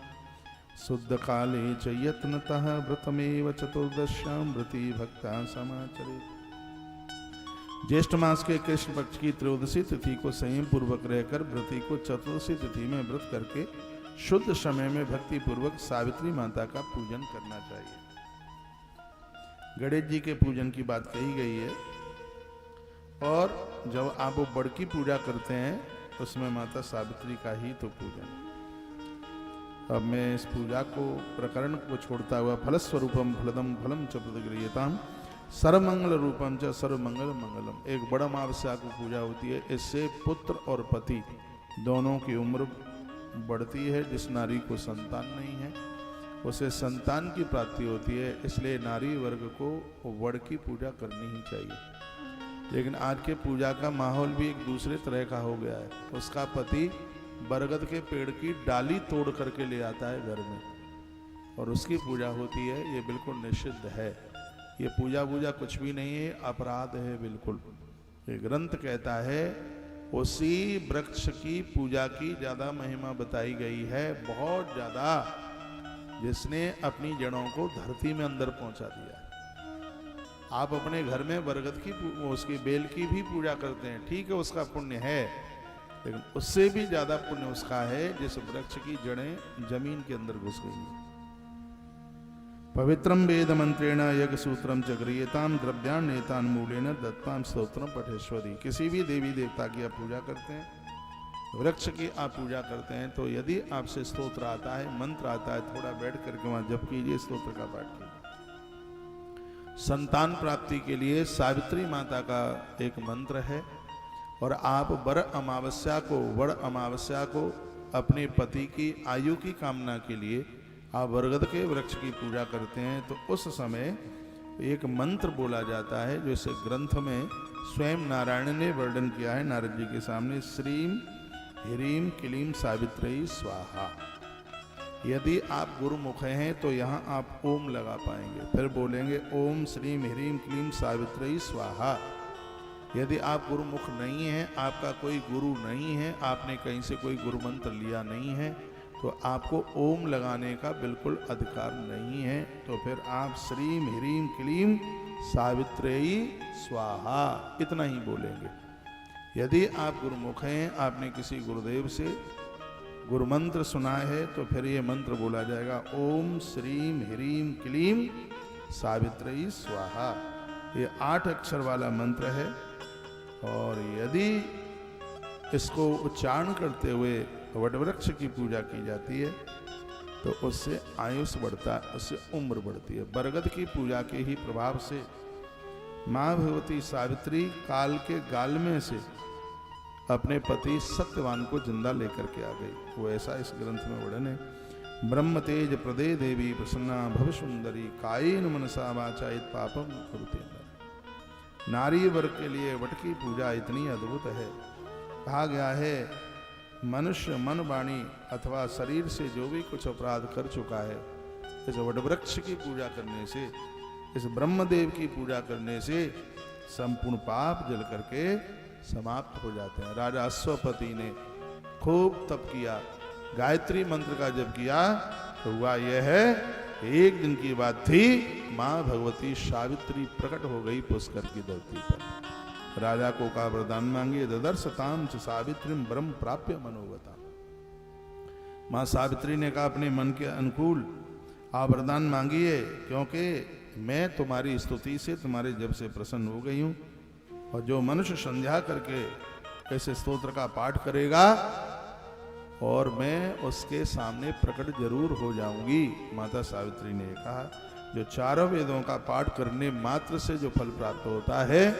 शुद्ध काले च यत्नतः व्रतमेव चतुर्दश्याम व्रति भक्ता समाचरे। ज्येष्ठ मास के कृष्ण पक्ष की त्रयोदशी तिथि को संयम पूर्वक रहकर व्रती को चतुर्दशी तिथि में व्रत करके शुद्ध समय में भक्ति पूर्वक सावित्री माता का पूजन करना चाहिए। गणेश जी के पूजन की बात कही गई है, और जब आप वो बड़की पूजा करते हैं उसमें माता सावित्री का ही तो पूजन। अब मैं इस पूजा को, प्रकरण को छोड़ता हुआ, फलस्वरूपम फलदम फलम च प्रतिगृह्यताम सर्वमंगल रूपम च सर्वमंगल मंगलम, एक बड़ा अमावस्या को पूजा होती है। इससे पुत्र और पति दोनों की उम्र बढ़ती है। जिस नारी को संतान नहीं है उसे संतान की प्राप्ति होती है। इसलिए नारी वर्ग को वड़ की पूजा करनी ही चाहिए। लेकिन आज के पूजा का माहौल भी एक दूसरे तरह का हो गया है। उसका पति बरगद के पेड़ की डाली तोड़ करके ले आता है घर में और उसकी पूजा होती है। ये बिल्कुल निषिद्ध है। ये पूजा कुछ भी नहीं है, अपराध है बिल्कुल। ये ग्रंथ कहता है उसी वृक्ष की पूजा की ज्यादा महिमा बताई गई है, बहुत ज्यादा, जिसने अपनी जड़ों को धरती में अंदर पहुंचा दिया। आप अपने घर में बरगद की उसकी बेल की भी पूजा करते हैं, ठीक है, उसका पुण्य है, लेकिन उससे भी ज्यादा पुण्य उसका है जिस वृक्ष की जड़ें जमीन के अंदर घुस गई हैं। पवित्रम वेद मंत्रेण यज्ञ सूत्रम च गृह्यताम द्रव्यान्नेतान मूलेन दत्ताम स्तोत्रम पठेश्वरी। किसी भी देवी देवता की आप पूजा करते हैं, वृक्ष की आप पूजा करते हैं, तो यदि आपसे स्तोत्र आता है, मंत्र आता है, थोड़ा बैठ करके वहां जप कीजिए, स्तोत्र का पाठ कीजिए। संतान प्राप्ति के लिए सावित्री माता का एक मंत्र है, और आप वड़ अमावस्या को अपने पति की आयु की कामना के लिए आप बरगद के वृक्ष की पूजा करते हैं, तो उस समय एक मंत्र बोला जाता है जो इस ग्रंथ में स्वयं नारायण ने वर्णन किया है नारद जी के सामने। श्रीम ह्रीम क्लीम सावित्री स्वाहा। यदि आप गुरुमुख हैं तो यहाँ आप ओम लगा पाएंगे, फिर बोलेंगे ओम श्रीम ह्रीम क्लीम सावित्री स्वाहा। यदि आप गुरुमुख नहीं हैं, आपका कोई गुरु नहीं है, आपने कहीं से कोई गुरु मंत्र लिया नहीं है, तो आपको ओम लगाने का बिल्कुल अधिकार नहीं है, तो फिर आप श्रीम ह्रीम क्लीम सावित्रेयी स्वाहा इतना ही बोलेंगे। यदि आप गुरुमुख हैं, आपने किसी गुरुदेव से गुरु मंत्र सुना है, तो फिर ये मंत्र बोला जाएगा ओम श्रीम ह्रीम क्लीम सावित्रेयी स्वाहा। ये 8 अक्षर वाला मंत्र है, और यदि इसको उच्चारण करते हुए वटवृक्ष की पूजा की जाती है तो उससे आयुष बढ़ता है, उससे उम्र बढ़ती है। बरगद की पूजा के ही प्रभाव से माँ भगवती सावित्री काल के गाल में से अपने पति सत्यवान को जिंदा लेकर के आ गई। वो ऐसा इस ग्रंथ में वर्णन है। ब्रह्म तेज प्रदे देवी प्रसन्ना भव सुंदरी कायेन मनसा वाचा इत पापम कुरुते। नारी वर्ग के लिए वट की पूजा इतनी अद्भुत है। कहा गया है मनुष्य मन वाणी अथवा शरीर से जो भी कुछ अपराध कर चुका है, इस वटवृक्ष की पूजा करने से, इस ब्रह्मदेव की पूजा करने से संपूर्ण पाप जल करके समाप्त हो जाते हैं। राजा अश्वपति ने खूब तप किया, गायत्री मंत्र का जप किया, तो हुआ यह है, एक दिन की बात थी, मां भगवती सावित्री प्रकट हो गई पुष्कर की धरती पर। राजा को का वरदान मांगिए, ददर्शताम च सावित्रीम ब्रह्म प्राप्य मनोगता। मां सावित्री ने कहा अपने मन के अनुकूल आप वरदान मांगिए, क्योंकि मैं तुम्हारी स्तुति से, तुम्हारे जप से प्रसन्न हो गई हूं, और जो मनुष्य संध्या करके ऐसे स्तोत्र का पाठ करेगा और मैं उसके सामने प्रकट जरूर हो जाऊंगी। माता सावित्री ने कहा जो 4 वेदों का पाठ करने मात्र से जो फल प्राप्त होता है,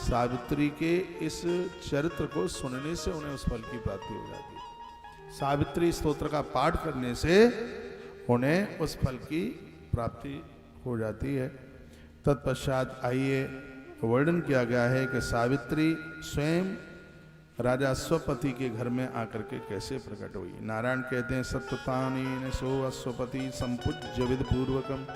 सावित्री के इस चरित्र को सुनने से उन्हें उस फल की प्राप्ति हो जाती है। सावित्री स्तोत्र का पाठ करने से उन्हें उस फल की प्राप्ति हो जाती है। तत्पश्चात आइए वर्णन किया गया है कि सावित्री स्वयं राजा अश्वपति के घर में आकर के कैसे प्रकट हुई। नारायण कहते हैं सत्तानेन सो अश्वपति संपूज्य विद पूर्वकम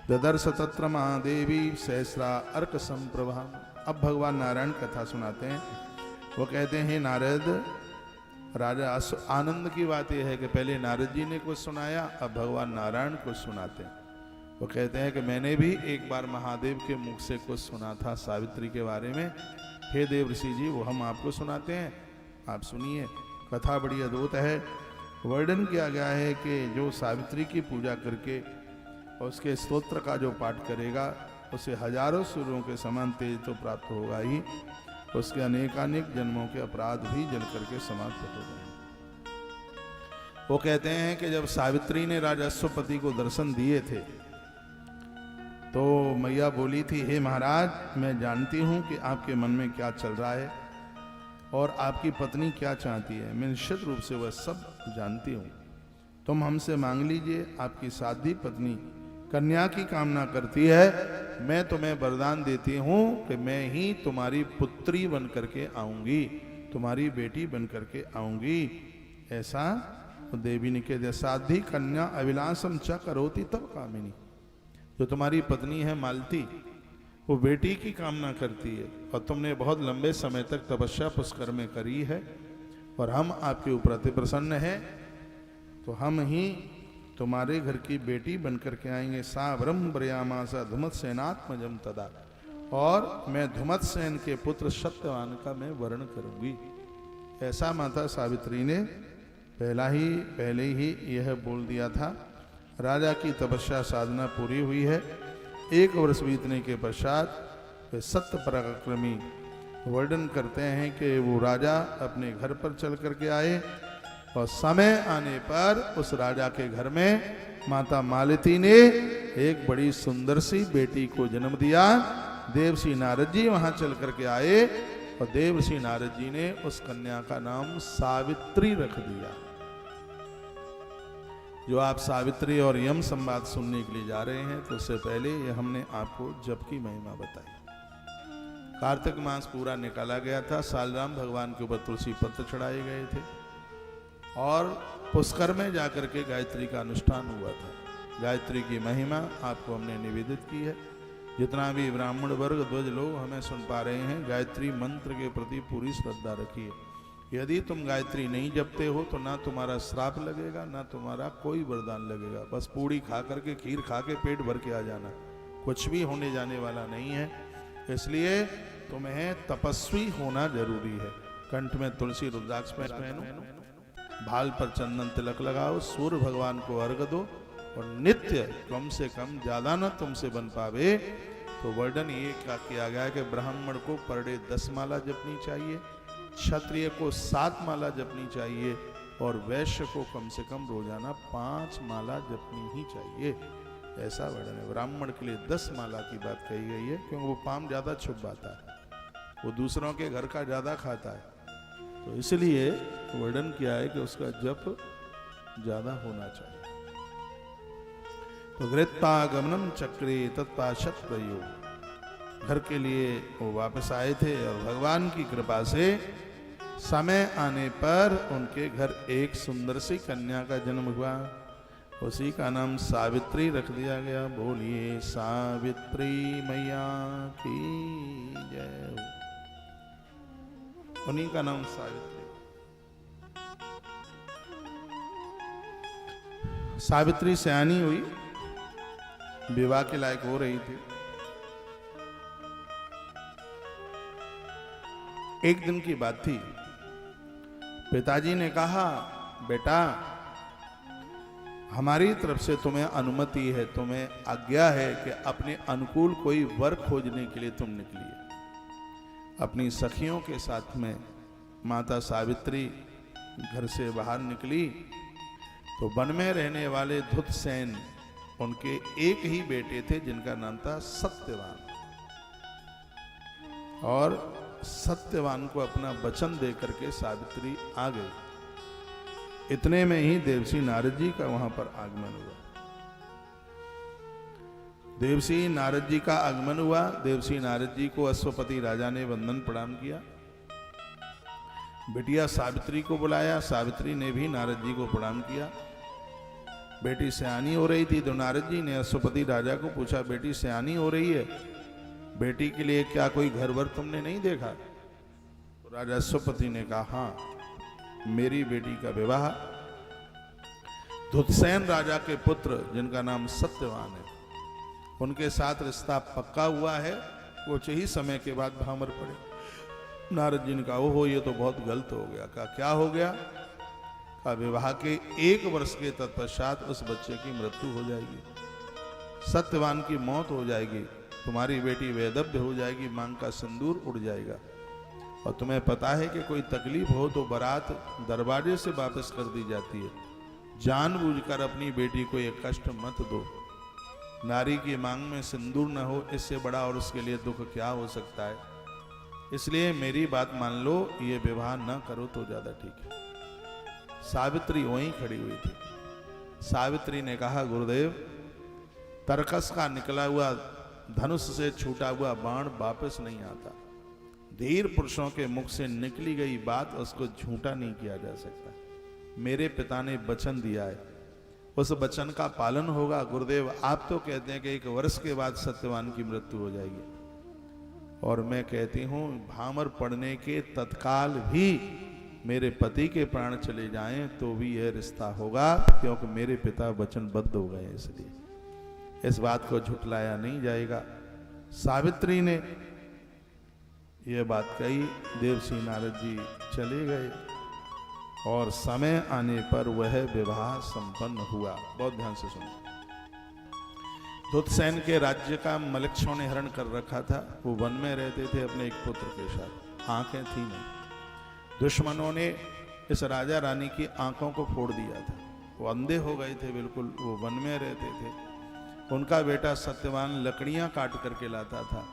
ददर्श तत्र महादेवी सहस्रा अर्क संप्रभा। अब भगवान नारायण कथा सुनाते हैं। वो कहते हैं नारद, राजा आनंद की बात यह है कि पहले नारद जी ने कुछ सुनाया, अब भगवान नारायण कुछ सुनाते हैं। वो कहते हैं कि मैंने भी एक बार महादेव के मुख से कुछ सुना था सावित्री के बारे में। हे देव ऋषि जी, वो हम आपको सुनाते हैं, आप सुनिए। कथा बड़ी अद्भुत है। वर्णन किया गया है कि जो सावित्री की पूजा करके और उसके स्तोत्र का जो पाठ करेगा, उसे हजारों सूर्यों के समान तेज तो प्राप्त होगा ही, उसके अनेकानेक जन्मों के अपराध भी जल करके समाप्त हो जाएंगे। वो कहते हैं कि जब सावित्री ने राजा अश्वपति को दर्शन दिए थे, तो मैया बोली थी, हे महाराज, मैं जानती हूं कि आपके मन में क्या चल रहा है और आपकी पत्नी क्या चाहती है। मैं निश्चित रूप से वह सब जानती हूं। तुम हमसे मांग लीजिए। आपकी साधी पत्नी कन्या की कामना करती है। मैं तुम्हें वरदान देती हूं कि मैं ही तुम्हारी पुत्री बन करके आऊंगी, तुम्हारी बेटी बन करके आऊंगी। ऐसा देवी ने कह दिया। साधी कन्या अभिलाषम च करोति तब कामिनी। जो तुम्हारी पत्नी है मालती, वो बेटी की कामना करती है, और तुमने बहुत लंबे समय तक तपस्या पुष्कर में करी है, और हम आपके ऊपर अति प्रसन्न हैं, तो हम ही तुम्हारे घर की बेटी बनकर के आएंगे। सा ब्रह्म ब्रयामासा धुमत सेनात्मजम तदा। और मैं धुमत्सेन के पुत्र सत्यवान का मैं वर्ण करूंगी। ऐसा माता सावित्री ने पहले ही यह बोल दिया था। राजा की तपस्या साधना पूरी हुई है। 1 वर्ष बीतने के पश्चात वे सत्य पराक्रमी वर्णन करते हैं कि वो राजा अपने घर पर चल करके आए और समय आने पर उस राजा के घर में माता मालती ने एक बड़ी सुंदर सी बेटी को जन्म दिया। देवर्षि नारद जी वहां चल करके आए और देवर्षि नारद जी ने उस कन्या का नाम सावित्री रख दिया। जो आप सावित्री और यम संवाद सुनने के लिए जा रहे हैं, तो उससे पहले ये हमने आपको जप की महिमा बताई। कार्तिक मास पूरा निकाला गया था। सालराम भगवान के ऊपर तुलसी पत्र चढ़ाए गए थे और पुष्कर में जाकर के गायत्री का अनुष्ठान हुआ था। गायत्री की महिमा आपको हमने निवेदित की है। जितना भी ब्राह्मण वर्ग ध्वज लोग हमें सुन पा रहे हैं, गायत्री मंत्र के प्रति पूरी श्रद्धा रखिए। यदि तुम गायत्री नहीं जपते हो तो ना तुम्हारा श्राप लगेगा, ना तुम्हारा कोई वरदान लगेगा। बस पूड़ी खा करके, खीर खा के पेट भर के आ जाना, कुछ भी होने जाने वाला नहीं है। इसलिए तुम्हें तपस्वी होना जरूरी है। कंठ में तुलसी रुद्राक्ष पहनो, भाल पर चंदन तिलक लगाओ, सूर्य भगवान को अर्घ दो और नित्य कम से कम ज्यादा न तुमसे बन पावे तो वर्णन ये किया गया है कि ब्राह्मण को पर डे 10 माला जपनी चाहिए, क्षत्रिय को 7 माला जपनी चाहिए और वैश्य को कम से कम रोजाना 5 माला जपनी ही चाहिए। ऐसा वर्णन है। ब्राह्मण के लिए 10 माला की बात कही गई है क्योंकि वो पाम ज्यादा छुपाता है, वो दूसरों के घर का ज्यादा खाता है, तो इसलिए वर्णन किया है कि उसका जप ज्यादा होना चाहिए। तो गृत्तागमनम चक्रे तत्पाशत प्रयोग। घर के लिए वो वापस आए थे और भगवान की कृपा से समय आने पर उनके घर एक सुंदर सी कन्या का जन्म हुआ। उसी का नाम सावित्री रख दिया गया। बोलिए सावित्री मैया की जय। उन्हीं का नाम सावित्री। सावित्री सयानी हुई, विवाह के लायक हो रही थी। एक दिन की बात थी, पिताजी ने कहा, बेटा हमारी तरफ से तुम्हें अनुमति है, तुम्हें आज्ञा है कि अपने अनुकूल कोई वर खोजने के लिए तुम निकलिए। अपनी सखियों के साथ में माता सावित्री घर से बाहर निकली तो वन में रहने वाले धुतसेन, उनके एक ही बेटे थे जिनका नाम था सत्यवान, और सत्यवान को अपना वचन दे करके सावित्री आ गई। इतने में ही देवर्षि नारद जी का वहां पर आगमन हुआ। देवर्षि नारद जी का आगमन हुआ। देवर्षि नारद जी को अश्वपति राजा ने वंदन प्रणाम किया। बेटिया सावित्री को बुलाया, सावित्री ने भी नारद जी को प्रणाम किया। बेटी सयानी हो रही थी तो नारद जी ने अश्वपति राजा को पूछा, बेटी सयानी हो रही है, बेटी के लिए क्या कोई घर वर तुमने नहीं देखा? तो राजा अश्वपति ने कहा, हाँ, मेरी बेटी का विवाह धुतसेन राजा के पुत्र जिनका नाम सत्यवान है, उनके साथ रिश्ता पक्का हुआ है। कुछ ही समय के बाद भामर पड़े। नारद जी ने कहा, ओहो ये तो बहुत गलत हो गया। कहा क्या हो गया? कहा विवाह के 1 वर्ष के तत्पश्चात उस बच्चे की मृत्यु हो जाएगी, सत्यवान की मौत हो जाएगी, तुम्हारी बेटी वैधव्य हो जाएगी, मांग का सिंदूर उड़ जाएगा। और तुम्हें पता है कि कोई तकलीफ हो तो बारात दरवाजे से वापस कर दी जाती है। जानबूझकर अपनी बेटी को ये कष्ट मत दो। नारी की मांग में सिंदूर न हो, इससे बड़ा और उसके लिए दुख क्या हो सकता है। इसलिए मेरी बात मान लो, ये विवाह न करो तो ज्यादा ठीक है। सावित्री वहीं खड़ी हुई थी। सावित्री ने कहा, गुरुदेव तरकस का निकला हुआ धनुष से छूटा हुआ बाण वापस नहीं आता। धीर पुरुषों के मुख से निकली गई बात उसको झूठा नहीं किया जा सकता। मेरे पिता ने वचन दिया है, उस वचन का पालन होगा। गुरुदेव आप तो कहते हैं कि 1 वर्ष के बाद सत्यवान की मृत्यु हो जाएगी, और मैं कहती हूं भामर पड़ने के तत्काल भी मेरे पति के प्राण चले जाएं तो भी यह रिश्ता होगा, क्योंकि मेरे पिता वचनबद्ध हो गए। इसलिए इस बात को झुटलाया नहीं जाएगा। सावित्री ने यह बात कही, देवर्षि नारद जी चले गए और समय आने पर वह विवाह संपन्न हुआ। बहुत ध्यान से सुनो। दुतसेन के राज्य का मलिक्षों ने हरण कर रखा था। वो वन में रहते थे अपने एक पुत्र के साथ। आंखें थी नहीं। दुश्मनों ने इस राजा रानी की आंखों को फोड़ दिया था। वो अंधे हो गए थे बिल्कुल। वो वन में रहते थे। उनका बेटा सत्यवान लकड़ियां काट करके लाता था।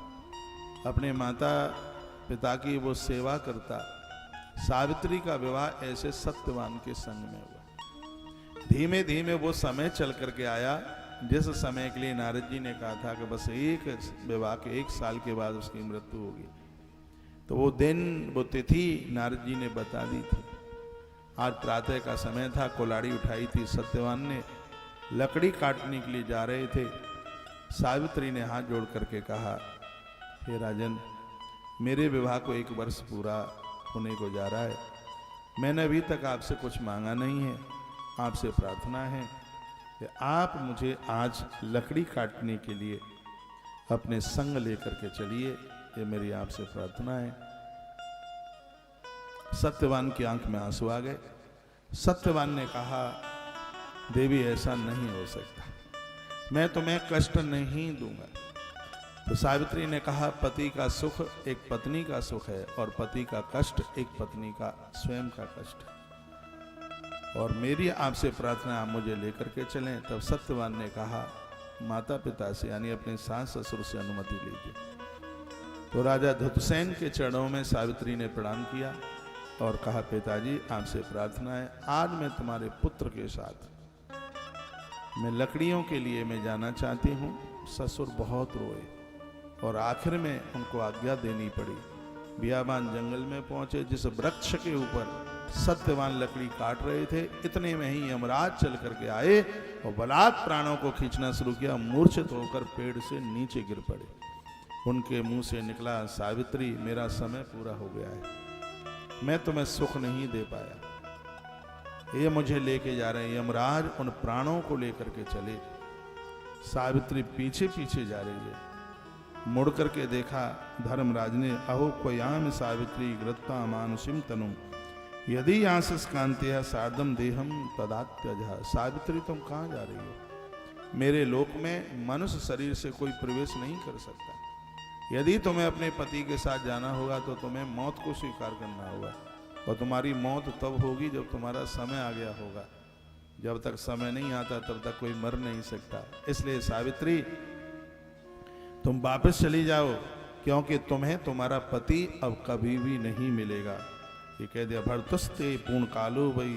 अपने माता पिता की वो सेवा करता। सावित्री का विवाह ऐसे सत्यवान के संग में हुआ। धीमे धीमे वो समय चल करके आया जिस समय के लिए नारद जी ने कहा था कि बस एक विवाह के 1 साल के बाद उसकी मृत्यु होगी। तो वो दिन, वो तिथि नारद जी ने बता दी थी। आज प्रातः का समय था। कुल्हाड़ी उठाई थी। सत्यवान ने लकड़ी काटने के लिए जा रहे थे। सावित्री ने हाथ जोड़ करके कहा, हे राजन, मेरे विवाह को 1 वर्ष पूरा होने को जा रहा है। मैंने अभी तक आपसे कुछ मांगा नहीं है। आपसे प्रार्थना है कि आप मुझे आज लकड़ी काटने के लिए अपने संग लेकर के चलिए। ये मेरी आपसे प्रार्थना है। सत्यवान की आंख में आंसू आ गए। सत्यवान ने कहा, देवी ऐसा नहीं हो सकता, मैं तुम्हें कष्ट नहीं दूंगा। तो सावित्री ने कहा, पति का सुख एक पत्नी का सुख है और पति का कष्ट एक पत्नी का स्वयं का कष्ट है। और मेरी आपसे प्रार्थना, आप मुझे लेकर के चलें। तब सत्यवान ने कहा, माता पिता से यानी अपने सास ससुर से अनुमति लीजिए। तो राजा दुतसेन के चरणों में सावित्री ने प्रणाम किया और कहा, पिताजी आपसे प्रार्थना है, आज मैं तुम्हारे पुत्र के साथ मैं लकड़ियों के लिए मैं जाना चाहती हूँ। ससुर बहुत रोए और आखिर में उनको आज्ञा देनी पड़ी। बियाबान जंगल में पहुंचे। जिस वृक्ष के ऊपर सत्यवान लकड़ी काट रहे थे, इतने में ही यमराज चल करके आए और बलात् प्राणों को खींचना शुरू किया। मूर्छित होकर पेड़ से नीचे गिर पड़े। उनके मुंह से निकला, सावित्री मेरा समय पूरा हो गया है, मैं तुम्हें सुख नहीं दे पाया। ये मुझे लेके जा रहे हैं। यमराज उन प्राणों को लेकर के चले। सावित्री पीछे पीछे जा रही है। मुड़ करके देखा धर्मराज ने, अहो क्वयाम सावित्री ग्रत्ता मानुषिम तनुम यदि आंसस कांत्य सार्धम देहम तदात्यजः। सावित्री तुम कहाँ जा रही हो? मेरे लोक में मनुष्य शरीर से कोई प्रवेश नहीं कर सकता। यदि तुम्हें अपने पति के साथ जाना होगा तो तुम्हें मौत को स्वीकार करना होगा। और तुम्हारी मौत तब होगी जब तुम्हारा समय आ गया होगा। जब तक समय नहीं आता तब तक कोई मर नहीं सकता। इसलिए सावित्री तुम वापस चली जाओ, क्योंकि तुम्हें तुम्हारा पति अब कभी भी नहीं मिलेगा। ये कह दिया, भर्तुस्ते पूर्ण कालो वही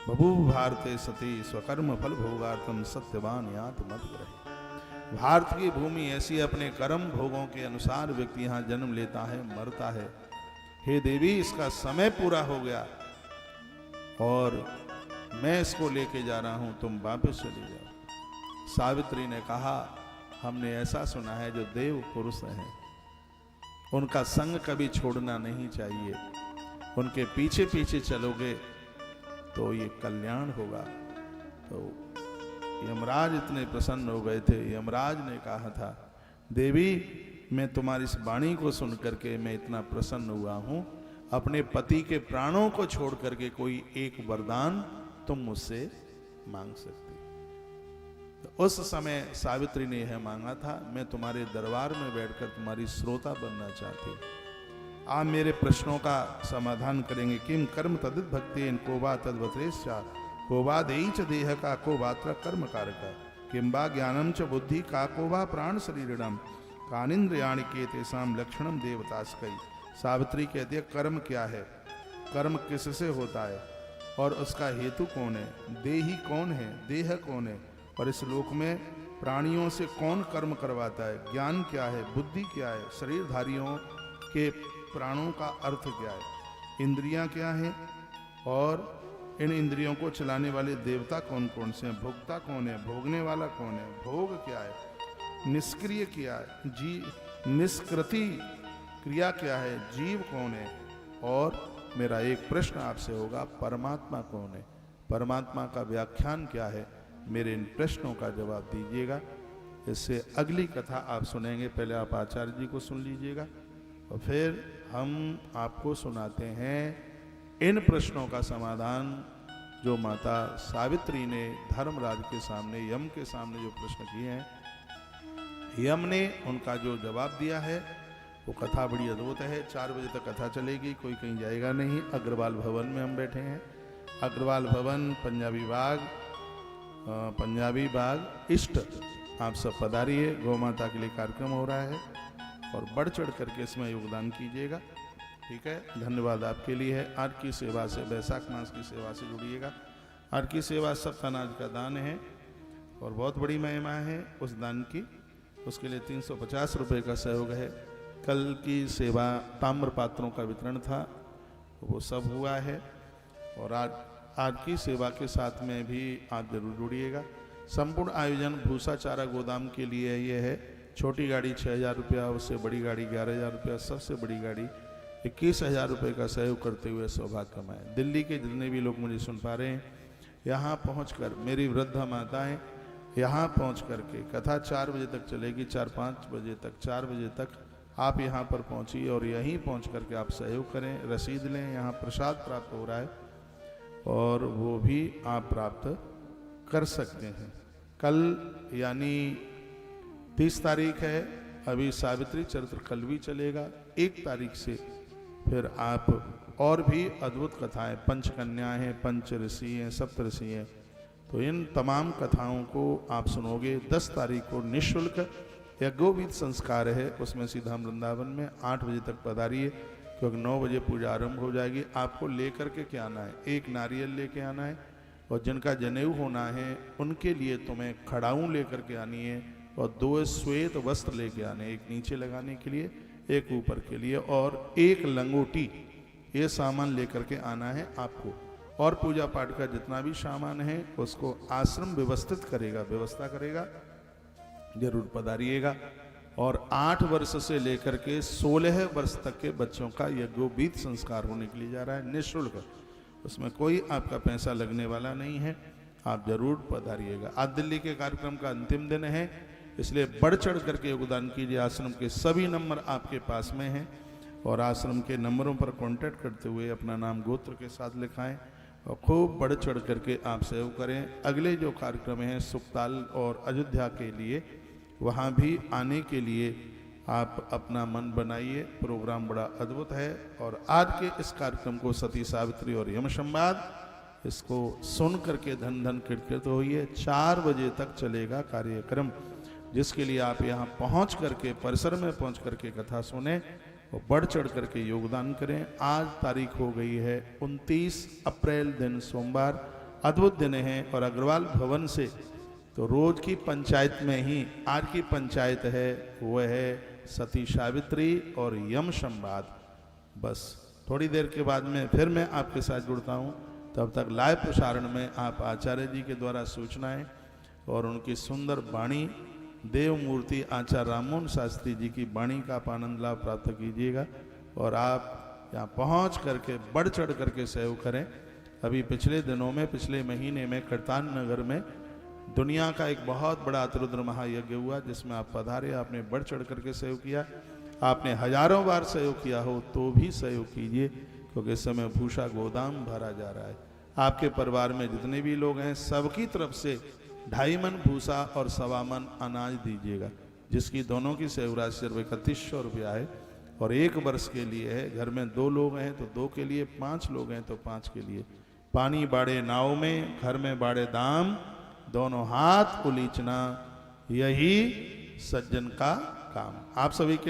बभू भारते सती स्वकर्म फल भोगार्थम सत्यवान यात मत ग्रहे। भारत की भूमि ऐसी, अपने कर्म भोगों के अनुसार व्यक्ति यहाँ जन्म लेता है, मरता है। हे देवी, इसका समय पूरा हो गया और मैं इसको लेके जा रहा हूं, तुम वापस चली जाओ। सावित्री ने कहा, हमने ऐसा सुना है जो देव पुरुष हैं उनका संग कभी छोड़ना नहीं चाहिए। उनके पीछे पीछे चलोगे तो ये कल्याण होगा। तो यमराज इतने प्रसन्न हो गए थे। यमराज ने कहा था, देवी मैं तुम्हारी इस वाणी को सुन करके मैं इतना प्रसन्न हुआ हूं। अपने पति के प्राणों को छोड़ करके कोई एक वरदान तुम मुझसे मांग सकती। तो उस समय सावित्री ने यह मांगा था, मैं तुम्हारे दरबार में बैठकर तुम्हारी श्रोता बनना चाहती। आप मेरे प्रश्नों का समाधान करेंगे। किम कर्म तदित भक्ति को बा तद्वत्रेश्चा को बा देई च देह का को बात्र कर्म कारक किम बा ज्ञानम च बुद्धि का को बा प्राण शरीरणम कानिंद्रियाणि के तेसाम लक्षणम देवतास्कई। सावित्री कहती है, कर्म क्या है, कर्म किससे होता है और उसका हेतु कौन है, देही कौन है, देह कौन है, और इस लोक में प्राणियों से कौन कर्म करवाता है, ज्ञान क्या है, बुद्धि क्या है, शरीरधारियों के प्राणों का अर्थ क्या है, इंद्रियां क्या हैं और इन इंद्रियों को चलाने वाले देवता कौन कौन से हैं, भोक्ता कौन है, भोगने वाला कौन है, भोग क्या है, निष्क्रिय क्या है, निष्कृति क्रिया क्या है, जीव कौन है। और मेरा एक प्रश्न आपसे होगा, परमात्मा कौन है, परमात्मा का व्याख्यान क्या है। मेरे इन प्रश्नों का जवाब दीजिएगा। इससे अगली कथा आप सुनेंगे। पहले आप आचार्य जी को सुन लीजिएगा और फिर हम आपको सुनाते हैं इन प्रश्नों का समाधान जो माता सावित्री ने धर्मराज के सामने, यम के सामने जो प्रश्न किए हैं, यम ने उनका जो जवाब दिया है वो कथा बड़ी अद्भुत है। 4 बजे तक कथा चलेगी, कोई कहीं जाएगा नहीं। अग्रवाल भवन में हम बैठे हैं। अग्रवाल भवन, पंजाबी बाग ईस्ट, आप सब पधारिए। गौ माता के लिए कार्यक्रम हो रहा है और बढ़ चढ़ करके इसमें योगदान कीजिएगा, ठीक है। धन्यवाद आपके लिए है। आज की सेवा से, वैशाख मास की सेवा से जुड़िएगा। आज की सेवा सप्त अनाज का दान है और बहुत बड़ी महिमा है उस दान की। उसके लिए 350 रुपये का सहयोग है। कल की सेवा ताम्र पात्रों का वितरण था, वो सब हुआ है। और आज की सेवा के साथ में भी आप जरूर जुड़िएगा। संपूर्ण आयोजन भूसा चारा गोदाम के लिए ये है। छोटी गाड़ी 6,000 रुपया, उससे बड़ी गाड़ी 11,000 रुपया, सबसे बड़ी गाड़ी 21,000 रुपये का सहयोग करते हुए सौभाग्य कमाए। दिल्ली के जितने भी लोग मुझे सुन पा रहे हैं, यहाँ पहुँचकर मेरी वृद्ध माताएं यहाँ पहुँच करके, कथा 4 बजे तक चलेगी, 4-5 बजे तक, 4 बजे तक आप यहाँ पर पहुँचिए और यहीं पहुँच करके आप सहयोग करें, रसीद लें। यहाँ प्रसाद प्राप्त हो रहा है और वो भी आप प्राप्त कर सकते हैं। कल यानी 30 तारीख है, अभी सावित्री चरित्र कल भी चलेगा। 1 तारीख से फिर आप और भी अद्भुत कथाएं, पंचकन्या हैं, पंच ऋषि हैं, सप्त ऋषि हैं, तो इन तमाम कथाओं को आप सुनोगे। 10 तारीख को निःशुल्क यज्ञोपवीत संस्कार है, उसमें सीधा वृंदावन में 8 बजे तक पधारिए, क्योंकि 9 बजे पूजा आरंभ हो जाएगी। आपको लेकर के क्या आना है? 1 नारियल लेके आना है और जिनका जनेऊ होना है उनके लिए तुम्हें खड़ाऊँ लेकर के आनी है और 2 श्वेत वस्त्र लेके आने, एक नीचे लगाने के लिए, एक ऊपर के लिए, और 1 लंगोटी। ये सामान लेकर के आना है आपको। और पूजा पाठ का जितना भी सामान है उसको आश्रम व्यवस्था करेगा, जरूर पधारिएगा। और 8 वर्ष से लेकर के 16 वर्ष तक के बच्चों का यज्ञोपवीत संस्कार होने के लिए जा रहा है, निःशुल्क। उसमें कोई आपका पैसा लगने वाला नहीं है, आप जरूर पधारिएगा। आज दिल्ली के कार्यक्रम का अंतिम दिन है, इसलिए बढ़ चढ़ करके योगदान कीजिए। आश्रम के सभी नंबर आपके पास में हैं और आश्रम के नंबरों पर कांटेक्ट करते हुए अपना नाम गोत्र के साथ लिखाएं और खूब बढ़ चढ़ करके आप सहयोग करें। अगले जो कार्यक्रम हैं सुखताल और अयोध्या के लिए, वहाँ भी आने के लिए आप अपना मन बनाइए। प्रोग्राम बड़ा अद्भुत है। और आज के इस कार्यक्रम को सती सावित्री और यम संवाद, इसको सुन करके धन धन कृतकृत होइए। 4 बजे तक चलेगा कार्यक्रम, जिसके लिए आप यहाँ पहुँच करके, परिसर में पहुँच करके कथा सुने और बढ़ चढ़ करके योगदान करें। आज तारीख हो गई है 29 अप्रैल, दिन सोमवार, अद्भुत दिन है। और अग्रवाल भवन से तो रोज की पंचायत में ही आज की पंचायत है, वह है सती सावित्री और यम संवाद। बस थोड़ी देर के बाद में फिर मैं आपके साथ जुड़ता हूँ। तब तक लाइव प्रसारण में आप आचार्य जी के द्वारा सूचनाएं और उनकी सुंदर वाणी, देव मूर्ति आचार्य राममोहन शास्त्री जी की वाणी का आप आनंद लाभ प्राप्त कीजिएगा। और आप यहाँ पहुँच करके बढ़ चढ़ करके सहयोग करें। अभी पिछले दिनों में, पिछले महीने में करतान नगर में दुनिया का एक बहुत बड़ा अतिरुद्र महायज्ञ हुआ, जिसमें आप पधारे, आपने बढ़ चढ़ करके सहयोग किया। आपने हजारों बार सहयोग किया हो तो भी सहयोग कीजिए, क्योंकि इस समय भूसा गोदाम भरा जा रहा है। आपके परिवार में जितने भी लोग हैं, सबकी तरफ से 2.5 मन भूसा और 1.25 मन अनाज दीजिएगा, जिसकी दोनों की सहयोग राशि सिर्फ 3100 रुपया है और 1 वर्ष के लिए है। घर में 2 लोग हैं तो 2 के लिए, 5 लोग हैं तो 5 के लिए। पानी बाड़े नाव में, घर में बाड़े दाम, दोनों हाथ उलीचना, यही सज्जन का काम। आप सभी के लिए